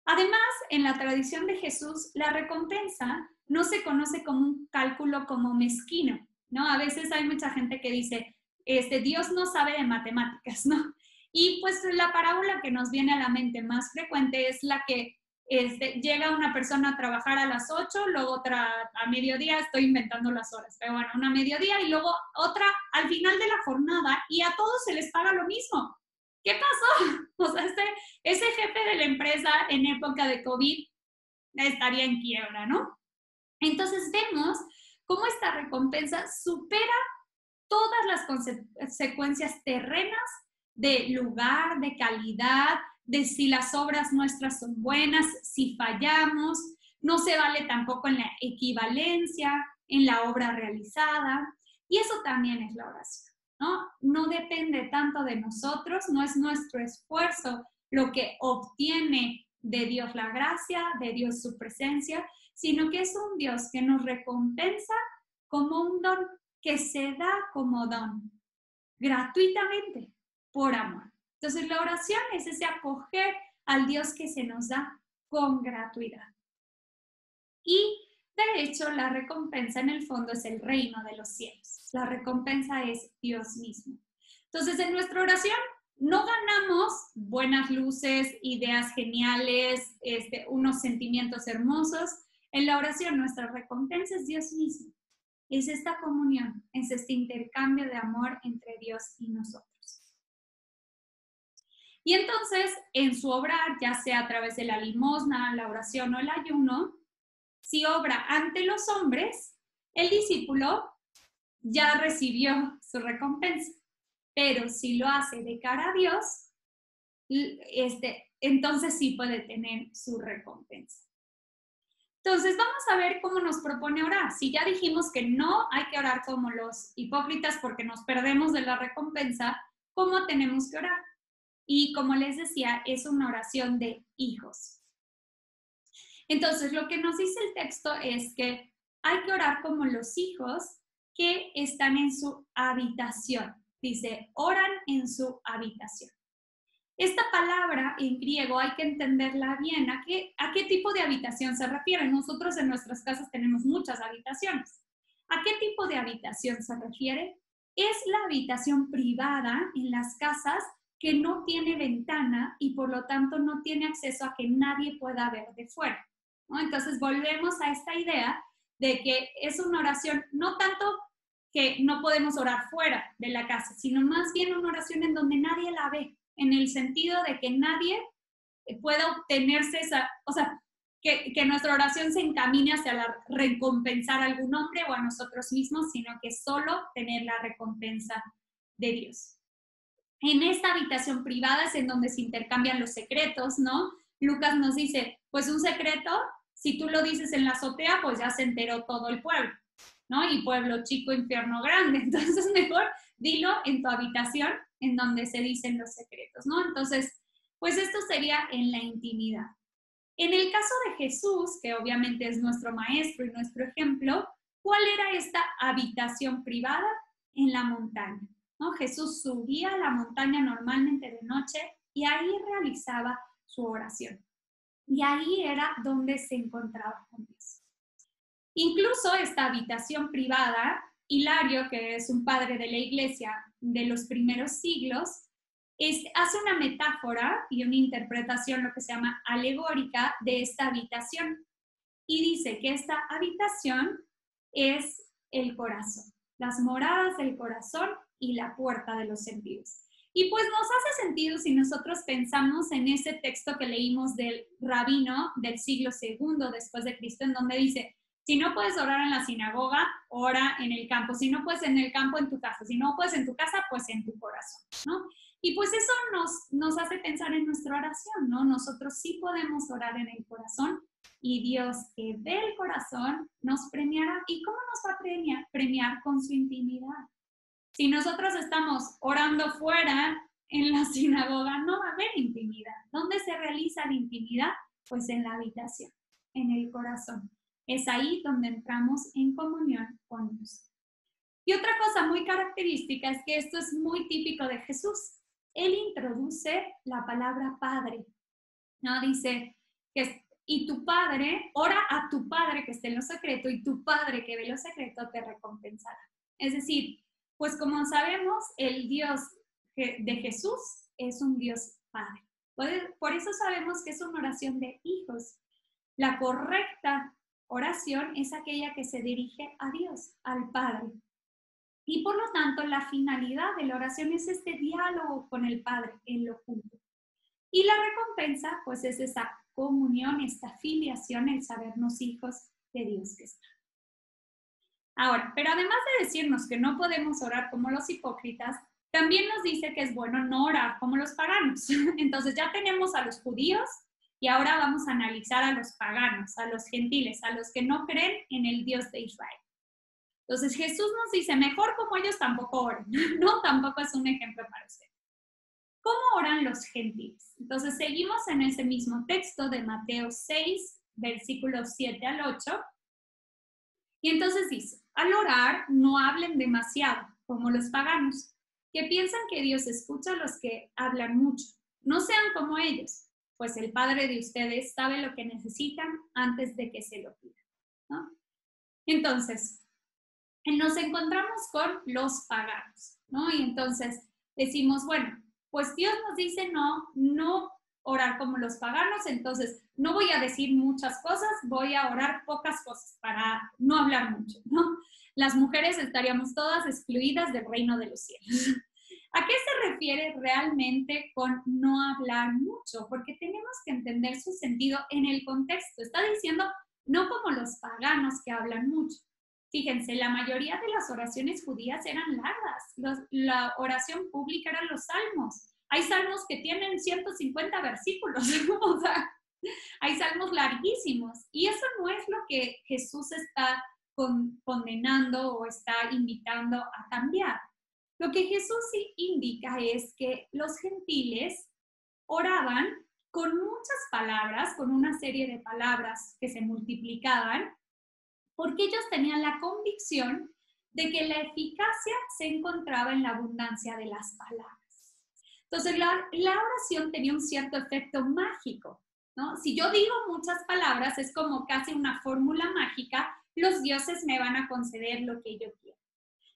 Además, en la tradición de Jesús, la recompensa no se conoce como un cálculo como mezquino, ¿no? A veces hay mucha gente que dice, Dios no sabe de matemáticas, ¿no? Y pues la parábola que nos viene a la mente más frecuente es la que llega una persona a trabajar a las 8, luego otra a mediodía, estoy inventando las horas, pero bueno, una a mediodía y luego otra al final de la jornada y a todos se les paga lo mismo. ¿Qué pasó? O sea, ese jefe de la empresa en época de COVID estaría en quiebra, ¿no? Entonces vemos cómo esta recompensa supera todas las consecuencias terrenas de lugar, de calidad, de si las obras nuestras son buenas, si fallamos, no se vale tampoco en la equivalencia, en la obra realizada, y eso también es la oración, ¿no? No depende tanto de nosotros, no es nuestro esfuerzo lo que obtiene de Dios la gracia, de Dios su presencia, sino que es un Dios que nos recompensa como un don, que se da como don, gratuitamente, por amor. Entonces la oración es ese acoger al Dios que se nos da con gratuidad. Y de hecho la recompensa en el fondo es el reino de los cielos. La recompensa es Dios mismo. Entonces en nuestra oración no ganamos buenas luces, ideas geniales, unos sentimientos hermosos. En la oración nuestra recompensa es Dios mismo. Es esta comunión, es este intercambio de amor entre Dios y nosotros. Y entonces, en su obrar, ya sea a través de la limosna, la oración o el ayuno, si obra ante los hombres, el discípulo ya recibió su recompensa. Pero si lo hace de cara a Dios, entonces sí puede tener su recompensa. Entonces, vamos a ver cómo nos propone orar. Si ya dijimos que no hay que orar como los hipócritas porque nos perdemos de la recompensa, ¿cómo tenemos que orar? Y como les decía, es una oración de hijos. Entonces, lo que nos dice el texto es que hay que orar como los hijos que están en su habitación. Dice, oran en su habitación. Esta palabra en griego hay que entenderla bien. ¿A qué tipo de habitación se refiere? Nosotros en nuestras casas tenemos muchas habitaciones. ¿A qué tipo de habitación se refiere? Es la habitación privada en las casas que no tiene ventana y por lo tanto no tiene acceso a que nadie pueda ver de fuera, ¿no? Entonces volvemos a esta idea de que es una oración no tanto que no podemos orar fuera de la casa, sino más bien una oración en donde nadie la ve, en el sentido de que nadie pueda obtenerse esa, o sea, que nuestra oración se encamine hacia recompensar a algún hombre o a nosotros mismos, sino que solo tener la recompensa de Dios. En esta habitación privada es en donde se intercambian los secretos, ¿no? Lucas nos dice, pues un secreto, si tú lo dices en la azotea, pues ya se enteró todo el pueblo, ¿no? Y pueblo chico, infierno grande. Entonces mejor dilo en tu habitación en donde se dicen los secretos, ¿no? Entonces, pues esto sería en la intimidad. En el caso de Jesús, que obviamente es nuestro maestro y nuestro ejemplo, ¿cuál era esta habitación privada? En la montaña, ¿no? Jesús subía a la montaña normalmente de noche y ahí realizaba su oración. Y ahí era donde se encontraba con Dios. Incluso esta habitación privada, Hilario, que es un padre de la iglesia de los primeros siglos, hace una metáfora y una interpretación, lo que se llama alegórica, de esta habitación. Y dice que esta habitación es el corazón, las moradas del corazón y la puerta de los sentidos. Y pues nos hace sentido si nosotros pensamos en ese texto que leímos del rabino del siglo II después de Cristo, en donde dice, si no puedes orar en la sinagoga, ora en el campo. Si no puedes en el campo, en tu casa. Si no puedes en tu casa, pues en tu corazón, ¿no? Y pues eso nos hace pensar en nuestra oración, ¿no? Nosotros sí podemos orar en el corazón y Dios que ve el corazón nos premiará. ¿Y cómo nos va a premiar? Premiar con su intimidad. Si nosotros estamos orando fuera en la sinagoga, no va a haber intimidad. ¿Dónde se realiza la intimidad? Pues en la habitación, en el corazón. Es ahí donde entramos en comunión con Dios. Y otra cosa muy característica es que esto es muy típico de Jesús. Él introduce la palabra Padre, ¿no? Dice que y tu Padre, ora a tu Padre que esté en lo secreto y tu Padre que ve lo secreto te recompensará. Es decir, pues como sabemos, el Dios de Jesús es un Dios Padre. Por eso sabemos que es una oración de hijos. La correcta oración es aquella que se dirige a Dios, al Padre. Y por lo tanto, la finalidad de la oración es este diálogo con el Padre en lo junto. Y la recompensa, pues es esa comunión, esta filiación, el sabernos hijos de Dios que está. Ahora, pero además de decirnos que no podemos orar como los hipócritas, también nos dice que es bueno no orar como los paganos. Entonces ya tenemos a los judíos y ahora vamos a analizar a los paganos, a los gentiles, a los que no creen en el Dios de Israel. Entonces Jesús nos dice, mejor como ellos tampoco oren. No, tampoco es un ejemplo para usted. ¿Cómo oran los gentiles? Entonces seguimos en ese mismo texto de Mateo 6, versículos 7 al 8. Y entonces dice, al orar no hablen demasiado, como los paganos, que piensan que Dios escucha a los que hablan mucho. No sean como ellos, pues el Padre de ustedes sabe lo que necesitan antes de que se lo pidan, ¿no? Entonces, nos encontramos con los paganos, ¿no? Y entonces decimos, bueno, pues Dios nos dice no orar como los paganos, entonces no voy a decir muchas cosas, voy a orar pocas cosas para no hablar mucho, ¿no? Las mujeres estaríamos todas excluidas del reino de los cielos. ¿A qué se refiere realmente con no hablar mucho? Porque tenemos que entender su sentido en el contexto. Está diciendo no como los paganos que hablan mucho. Fíjense, la mayoría de las oraciones judías eran largas. La oración pública eran los salmos. Hay salmos que tienen 150 versículos, o sea, hay salmos larguísimos. Y eso no es lo que Jesús está condenando o está invitando a cambiar. Lo que Jesús indica es que los gentiles oraban con muchas palabras, con una serie de palabras que se multiplicaban, porque ellos tenían la convicción de que la eficacia se encontraba en la abundancia de las palabras. Entonces, la oración tenía un cierto efecto mágico, ¿no? Si yo digo muchas palabras, es como casi una fórmula mágica, los dioses me van a conceder lo que yo quiero.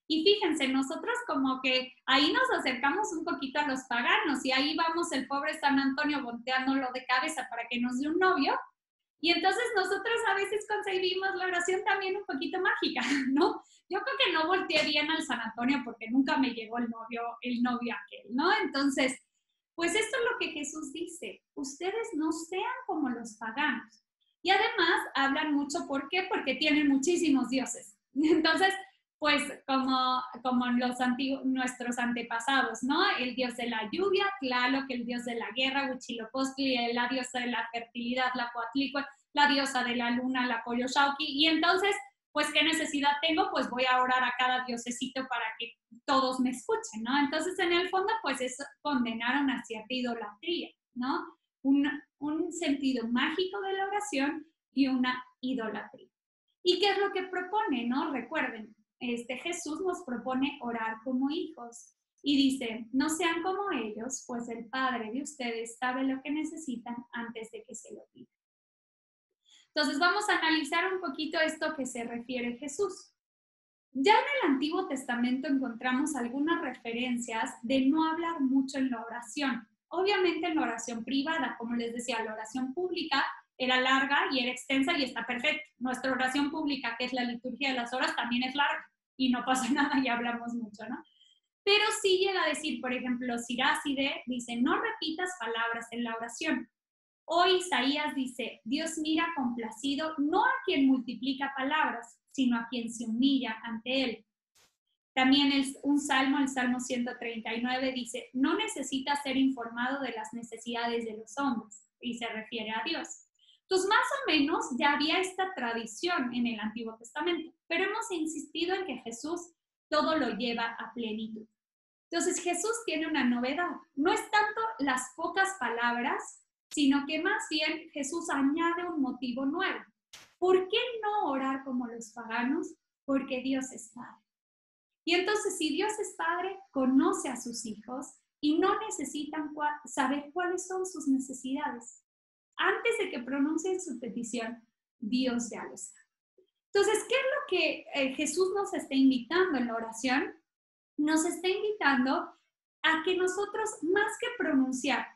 Y fíjense, nosotros como que ahí nos acercamos un poquito a los paganos y ahí vamos el pobre San Antonio volteándolo de cabeza para que nos dé un novio. Y entonces nosotros a veces concebimos la oración también un poquito mágica, ¿no? Yo creo que no volteé bien al San Antonio porque nunca me llegó el novio aquel, ¿no? Entonces, pues esto es lo que Jesús dice, ustedes no sean como los paganos. Y además hablan mucho, ¿por qué? Porque tienen muchísimos dioses. Entonces, pues como nuestros antepasados, ¿no? El dios de la lluvia, Tlaloc, el dios de la guerra, Huitzilopochtli, la diosa de la fertilidad, la Coatlicue, la diosa de la luna, la Coyolxauhqui, y entonces, pues, ¿qué necesidad tengo? Pues voy a orar a cada diosecito para que todos me escuchen, ¿no? Entonces, en el fondo, pues es condenar una cierta idolatría, ¿no? Un sentido mágico de la oración y una idolatría. ¿Y qué es lo que propone, no? Recuerden, Jesús nos propone orar como hijos y dice, no sean como ellos, pues el Padre de ustedes sabe lo que necesitan antes de que se lo pidan. Entonces vamos a analizar un poquito esto que se refiere Jesús. Ya en el Antiguo Testamento encontramos algunas referencias de no hablar mucho en la oración. Obviamente en la oración privada, como les decía, la oración pública era larga y era extensa y está perfecto. Nuestra oración pública, que es la liturgia de las horas, también es larga y no pasa nada y hablamos mucho, ¿no? Pero sí llega a decir, por ejemplo, Siráside dice, no repitas palabras en la oración. O Isaías dice, Dios mira complacido no a quien multiplica palabras, sino a quien se humilla ante él. También un salmo, el Salmo 139, dice, no necesitas ser informado de las necesidades de los hombres, y se refiere a Dios. Entonces, más o menos ya había esta tradición en el Antiguo Testamento, pero hemos insistido en que Jesús todo lo lleva a plenitud. Entonces, Jesús tiene una novedad. No es tanto las pocas palabras, sino que más bien Jesús añade un motivo nuevo. ¿Por qué no orar como los paganos? Porque Dios es Padre. Y entonces, si Dios es Padre, conoce a sus hijos y no necesitan saber cuáles son sus necesidades. Antes de que pronuncien su petición, Dios ya lo sabe. Entonces, ¿qué es lo que Jesús nos está invitando en la oración? Nos está invitando a que nosotros, más que pronunciar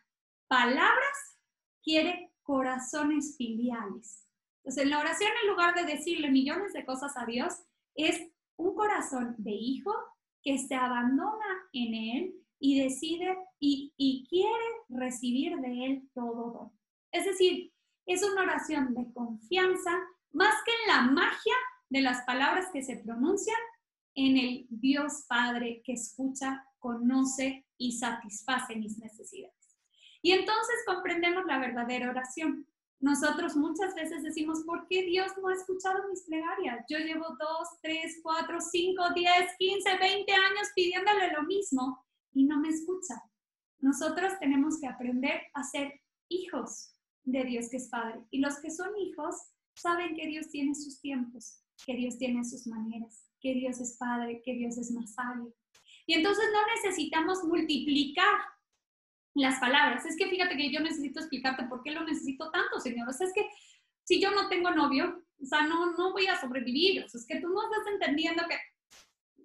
palabras, quiere corazones filiales. Entonces, en la oración, en lugar de decirle millones de cosas a Dios, es un corazón de hijo que se abandona en Él y decide y quiere recibir de Él todo don. Es decir, es una oración de confianza, más que en la magia de las palabras que se pronuncian, en el Dios Padre que escucha, conoce y satisface mis necesidades. Y entonces comprendemos la verdadera oración. Nosotros muchas veces decimos, ¿por qué Dios no ha escuchado mis plegarias? Yo llevo 2, 3, 4, 5, 10, 15, 20 años pidiéndole lo mismo y no me escucha. Nosotros tenemos que aprender a ser hijos de Dios que es Padre. Y los que son hijos saben que Dios tiene sus tiempos, que Dios tiene sus maneras, que Dios es Padre, que Dios es más sabio. Y entonces no necesitamos multiplicar las palabras. Es que fíjate que yo necesito explicarte por qué lo necesito tanto, Señor. O sea, es que si yo no tengo novio, o sea, no voy a sobrevivir. O sea, es que tú no estás entendiendo que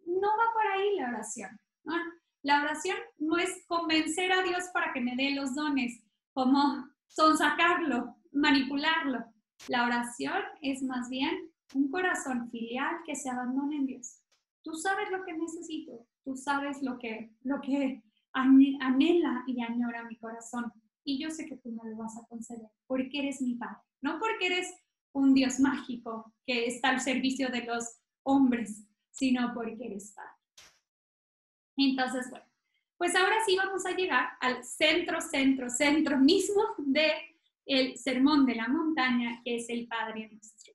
no va por ahí la oración, ¿no? La oración no es convencer a Dios para que me dé los dones, como sonsacarlo, manipularlo. La oración es más bien un corazón filial que se abandona en Dios. Tú sabes lo que necesito, tú sabes lo que anhela y añora mi corazón. Y yo sé que tú me lo vas a conceder, porque eres mi Padre, no porque eres un Dios mágico que está al servicio de los hombres, sino porque eres Padre. Entonces, bueno, pues ahora sí vamos a llegar al centro mismo del Sermón de la Montaña, que es el Padre Nuestro.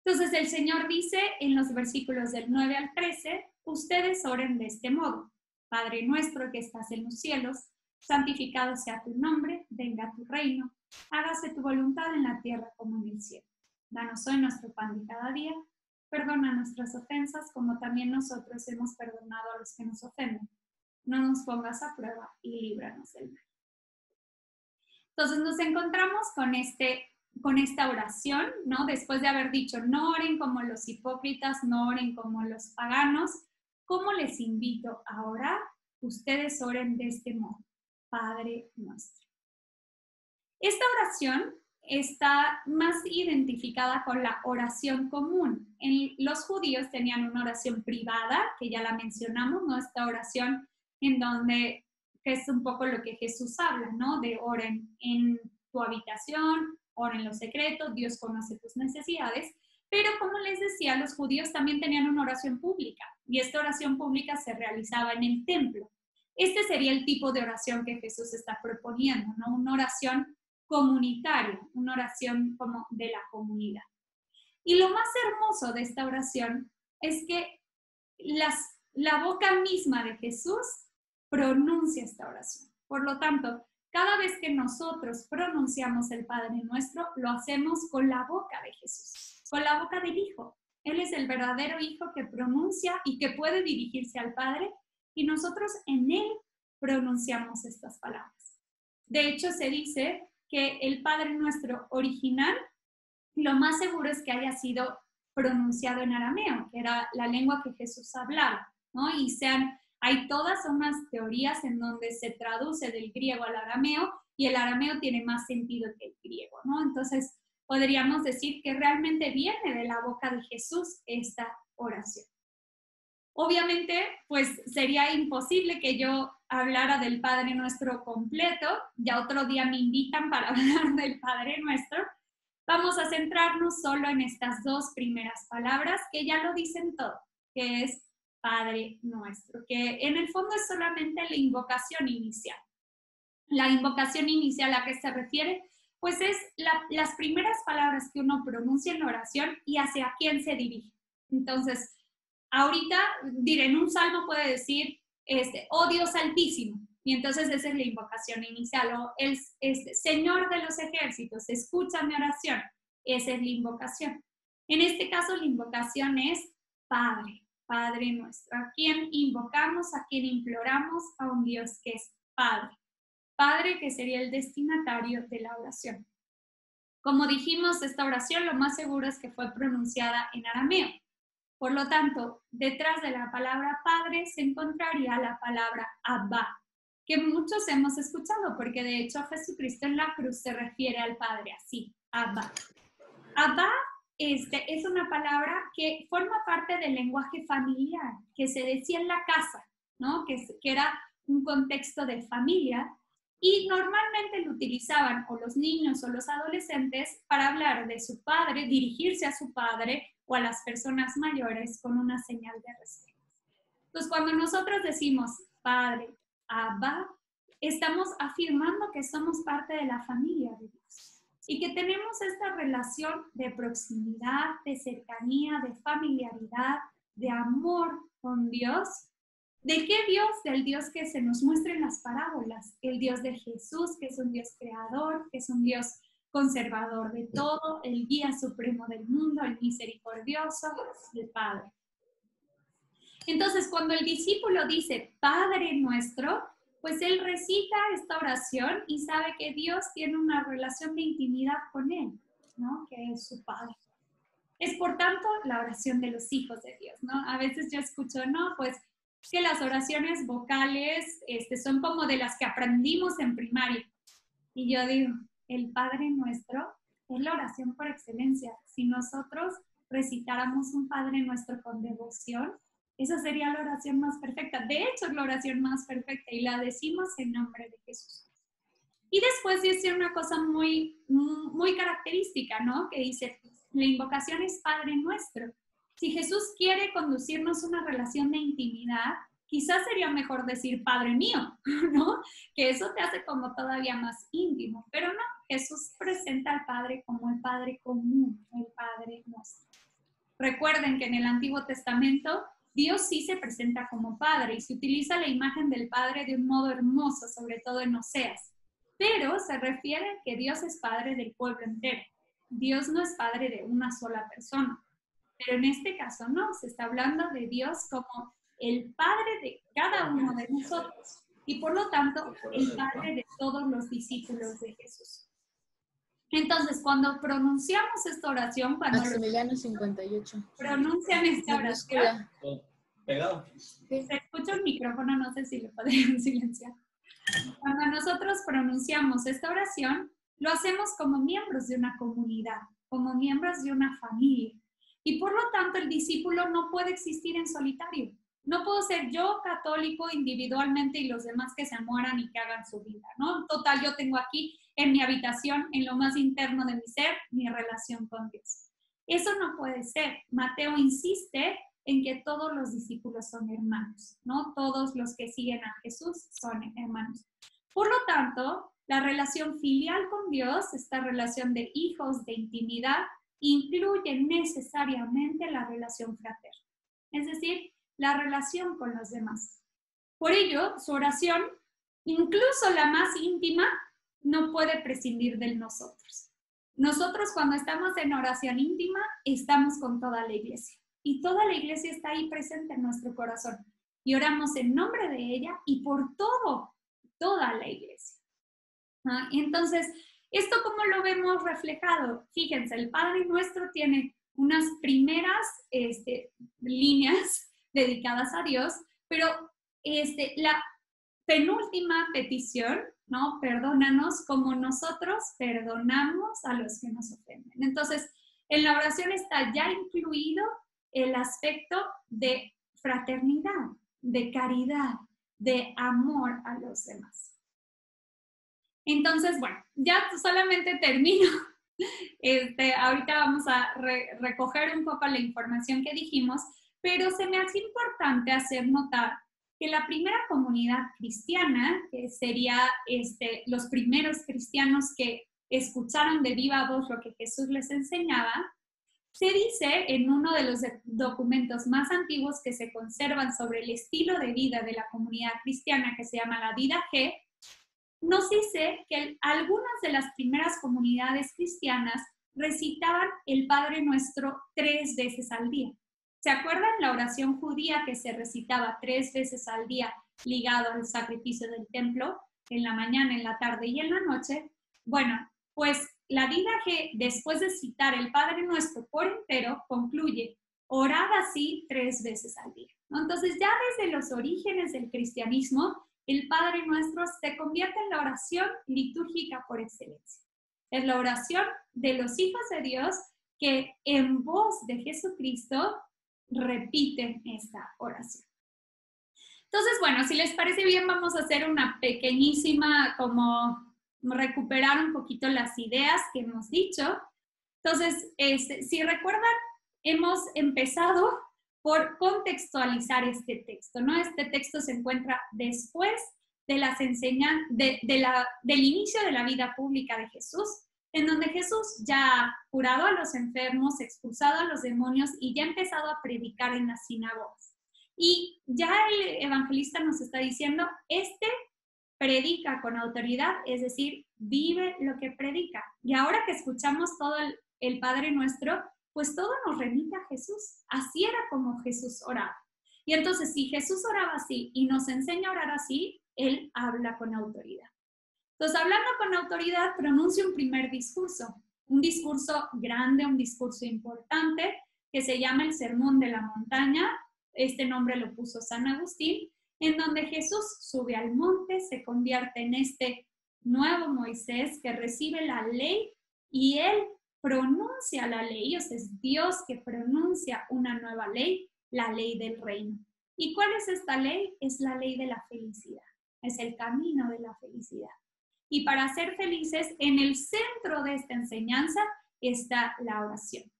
Entonces el Señor dice en los versículos del 9 al 13, ustedes oren de este modo. Padre nuestro que estás en los cielos, santificado sea tu nombre, venga tu reino, hágase tu voluntad en la tierra como en el cielo. Danos hoy nuestro pan de cada día, perdona nuestras ofensas como también nosotros hemos perdonado a los que nos ofenden. No nos pongas a prueba y líbranos del mal. Entonces nos encontramos con esta oración, ¿no? Después de haber dicho, no oren como los hipócritas, no oren como los paganos. ¿Cómo les invito a orar? Ustedes oren de este modo, Padre nuestro. Esta oración está más identificada con la oración común. Los judíos tenían una oración privada, que ya la mencionamos, ¿no? Esta oración en donde, que es un poco lo que Jesús habla, ¿no? De oren en tu habitación, oren en lo secreto, Dios conoce tus necesidades. Pero como les decía, los judíos también tenían una oración pública y esta oración pública se realizaba en el templo. Este sería el tipo de oración que Jesús está proponiendo, ¿no? Una oración comunitaria, una oración como de la comunidad. Y lo más hermoso de esta oración es que la boca misma de Jesús pronuncia esta oración. Por lo tanto, cada vez que nosotros pronunciamos el Padre Nuestro, lo hacemos con la boca de Jesús, con la boca del Hijo. Él es el verdadero Hijo que pronuncia y que puede dirigirse al Padre, y nosotros en Él pronunciamos estas palabras. De hecho, se dice que el Padre Nuestro original, lo más seguro es que haya sido pronunciado en arameo, que era la lengua que Jesús hablaba, ¿no? Y hay todas unas teorías en donde se traduce del griego al arameo y el arameo tiene más sentido que el griego, ¿no? Entonces, podríamos decir que realmente viene de la boca de Jesús esta oración. Obviamente, pues sería imposible que yo hablara del Padre Nuestro completo. Ya otro día me invitan para hablar del Padre Nuestro. Vamos a centrarnos solo en estas dos primeras palabras que ya lo dicen todo, que es Padre Nuestro, que en el fondo es solamente la invocación inicial. La invocación inicial a que se refiere, pues es las primeras palabras que uno pronuncia en la oración y hacia quién se dirige. Entonces, ahorita, en un salmo puede decir, oh Dios Altísimo, y entonces esa es la invocación inicial, o el Señor de los ejércitos, escucha mi oración, esa es la invocación. En este caso, la invocación es Padre, Padre nuestro. ¿A quién invocamos? ¿A quién imploramos? A un Dios que es Padre. Padre que sería el destinatario de la oración. Como dijimos, esta oración lo más seguro es que fue pronunciada en arameo. Por lo tanto, detrás de la palabra Padre se encontraría la palabra Abba. que muchos hemos escuchado, porque de hecho Jesucristo en la cruz se refiere al Padre así, Abba. Abba es una palabra que forma parte del lenguaje familiar, que se decía en la casa, ¿no? Que era un contexto de familia, y normalmente lo utilizaban o los niños o los adolescentes para hablar de su padre, dirigirse a su padre o a las personas mayores con una señal de respeto. Entonces, cuando nosotros decimos Padre, Abba, estamos afirmando que somos parte de la familia de Dios y que tenemos esta relación de proximidad, de cercanía, de familiaridad, de amor con Dios. ¿De qué Dios? Del Dios que se nos muestra en las parábolas, el Dios de Jesús, que es un Dios creador, que es un Dios conservador de todo, el guía supremo del mundo, el misericordioso, el Padre. Entonces, cuando el discípulo dice Padre nuestro, pues él recita esta oración y sabe que Dios tiene una relación de intimidad con él, ¿no? Que es su Padre. Es por tanto la oración de los hijos de Dios, ¿no? A veces yo escucho, no, pues es que las oraciones vocales son como de las que aprendimos en primaria. Y yo digo, el Padre nuestro es la oración por excelencia. Si nosotros recitáramos un Padre nuestro con devoción, esa sería la oración más perfecta. De hecho, es la oración más perfecta y la decimos en nombre de Jesús. Y después dice una cosa muy, muy característica, ¿no? Que dice, la invocación es Padre nuestro. Si Jesús quiere conducirnos una relación de intimidad, quizás sería mejor decir Padre mío, ¿no? Que eso te hace como todavía más íntimo. Pero no, Jesús presenta al Padre como el Padre común, el Padre nuestro. Recuerden que en el Antiguo Testamento Dios sí se presenta como Padre y se utiliza la imagen del Padre de un modo hermoso, sobre todo en Oseas. Pero se refiere a que Dios es Padre del pueblo entero. Dios no es Padre de una sola persona. Pero en este caso no, se está hablando de Dios como el Padre de cada uno de nosotros y por lo tanto el Padre de todos los discípulos de Jesús. Entonces, cuando pronunciamos esta oración, cuando Maximiliano 58. Pronuncian esta oración, pegado. Se escucha el micrófono, no sé si lo podrían silenciar. Cuando nosotros pronunciamos esta oración, lo hacemos como miembros de una comunidad, como miembros de una familia. Y por lo tanto, el discípulo no puede existir en solitario. No puedo ser yo católico individualmente y los demás que se mueran y que hagan su vida, ¿no? Total, yo tengo aquí en mi habitación, en lo más interno de mi ser, mi relación con Dios. Eso no puede ser. Mateo insiste en que todos los discípulos son hermanos, ¿no? Todos los que siguen a Jesús son hermanos. Por lo tanto, la relación filial con Dios, esta relación de hijos, de intimidad, incluye necesariamente la relación fraterna, es decir, la relación con los demás. Por ello, su oración, incluso la más íntima, no puede prescindir de nosotros. Nosotros cuando estamos en oración íntima, estamos con toda la iglesia. Y toda la iglesia está ahí presente en nuestro corazón. Y oramos en nombre de ella y por toda la iglesia. ¿Ah? Y entonces, ¿esto cómo lo vemos reflejado? Fíjense, el Padre Nuestro tiene unas primeras líneas dedicadas a Dios, pero la penúltima petición, ¿no? Perdónanos como nosotros perdonamos a los que nos ofenden. Entonces, en la oración está ya incluido el aspecto de fraternidad, de caridad, de amor a los demás. Entonces, bueno, ya solamente termino. Ahorita vamos a recoger un poco la información que dijimos, pero se me hace importante hacer notar que la primera comunidad cristiana, que sería los primeros cristianos que escucharon de viva voz lo que Jesús les enseñaba, se dice en uno de los documentos más antiguos que se conservan sobre el estilo de vida de la comunidad cristiana, que se llama la Vida G, nos dice que algunas de las primeras comunidades cristianas recitaban el Padre Nuestro 3 veces al día. ¿Se acuerdan la oración judía que se recitaba 3 veces al día ligado al sacrificio del templo, en la mañana, en la tarde y en la noche? Bueno, pues la Vida G, después de citar el Padre Nuestro por entero, concluye, orad así 3 veces al día, ¿no? Entonces ya desde los orígenes del cristianismo el Padre Nuestro se convierte en la oración litúrgica por excelencia. Es la oración de los hijos de Dios que en voz de Jesucristo repiten esta oración. Entonces, bueno, si les parece bien, vamos a hacer una pequeñísima, como recuperar un poquito las ideas que hemos dicho. Entonces, si recuerdan, hemos empezado por contextualizar este texto, ¿no? Este texto se encuentra después de las del inicio de la vida pública de Jesús, en donde Jesús ya ha curado a los enfermos, expulsado a los demonios y ya ha empezado a predicar en las sinagogas. Y ya el evangelista nos está diciendo, predica con autoridad, es decir, vive lo que predica. Y ahora que escuchamos todo el Padre Nuestro, pues todo nos remite a Jesús. Así era como Jesús oraba. Y entonces, si Jesús oraba así y nos enseña a orar así, Él habla con autoridad. Entonces, hablando con autoridad, pronuncia un primer discurso, un discurso grande, un discurso importante, que se llama el Sermón de la Montaña. Este nombre lo puso San Agustín, en donde Jesús sube al monte, se convierte en este nuevo Moisés que recibe la ley y Él pronuncia la ley, o sea, es Dios que pronuncia una nueva ley, la ley del reino. ¿Y cuál es esta ley? Es la ley de la felicidad, es el camino de la felicidad. Y para ser felices, en el centro de esta enseñanza está la oración.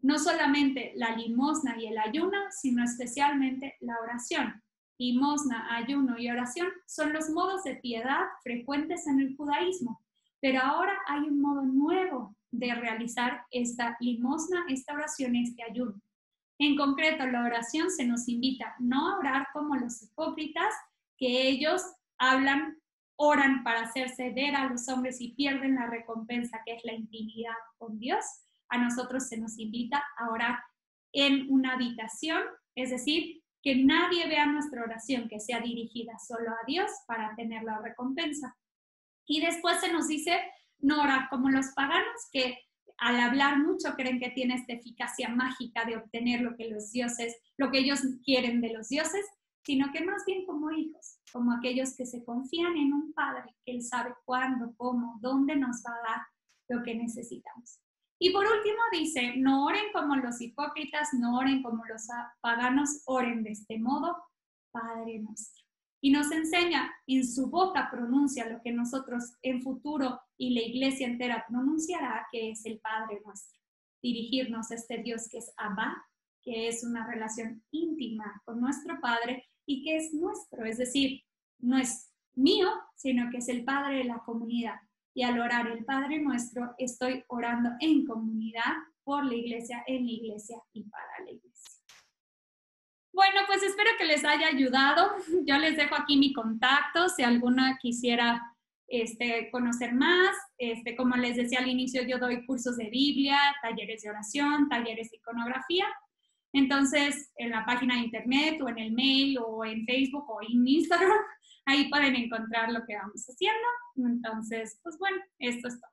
No solamente la limosna y el ayuno, sino especialmente la oración. Limosna, ayuno y oración son los modos de piedad frecuentes en el judaísmo, pero ahora hay un modo nuevo de realizar esta limosna, esta oración, este ayuno. En concreto, la oración se nos invita no a orar como los hipócritas, que ellos oran para hacer ceder a los hombres y pierden la recompensa que es la intimidad con Dios. A nosotros se nos invita a orar en una habitación, es decir, que nadie vea nuestra oración, que sea dirigida solo a Dios para tener la recompensa. Y después se nos dice no orar como los paganos, que al hablar mucho creen que tiene esta eficacia mágica de obtener lo que ellos quieren de los dioses, sino que más bien como hijos, como aquellos que se confían en un Padre, que Él sabe cuándo, cómo, dónde nos va a dar lo que necesitamos. Y por último dice, no oren como los hipócritas, no oren como los paganos, oren de este modo, Padre nuestro. Y nos enseña, en su boca pronuncia lo que nosotros en futuro y la iglesia entera pronunciará, que es el Padre nuestro. Dirigirnos a este Dios que es Abba, que es una relación íntima con nuestro Padre y que es nuestro, es decir, no es mío, sino que es el Padre de la comunidad. Y al orar el Padre Nuestro, estoy orando en comunidad, por la iglesia, en la iglesia y para la iglesia. Bueno, pues espero que les haya ayudado. Yo les dejo aquí mi contacto, si alguna quisiera conocer más. Como les decía al inicio, yo doy cursos de Biblia, talleres de oración, talleres de iconografía. Entonces, en la página de internet o en el mail o en Facebook o en Instagram, ahí pueden encontrar lo que vamos haciendo. Entonces, pues bueno, esto es todo.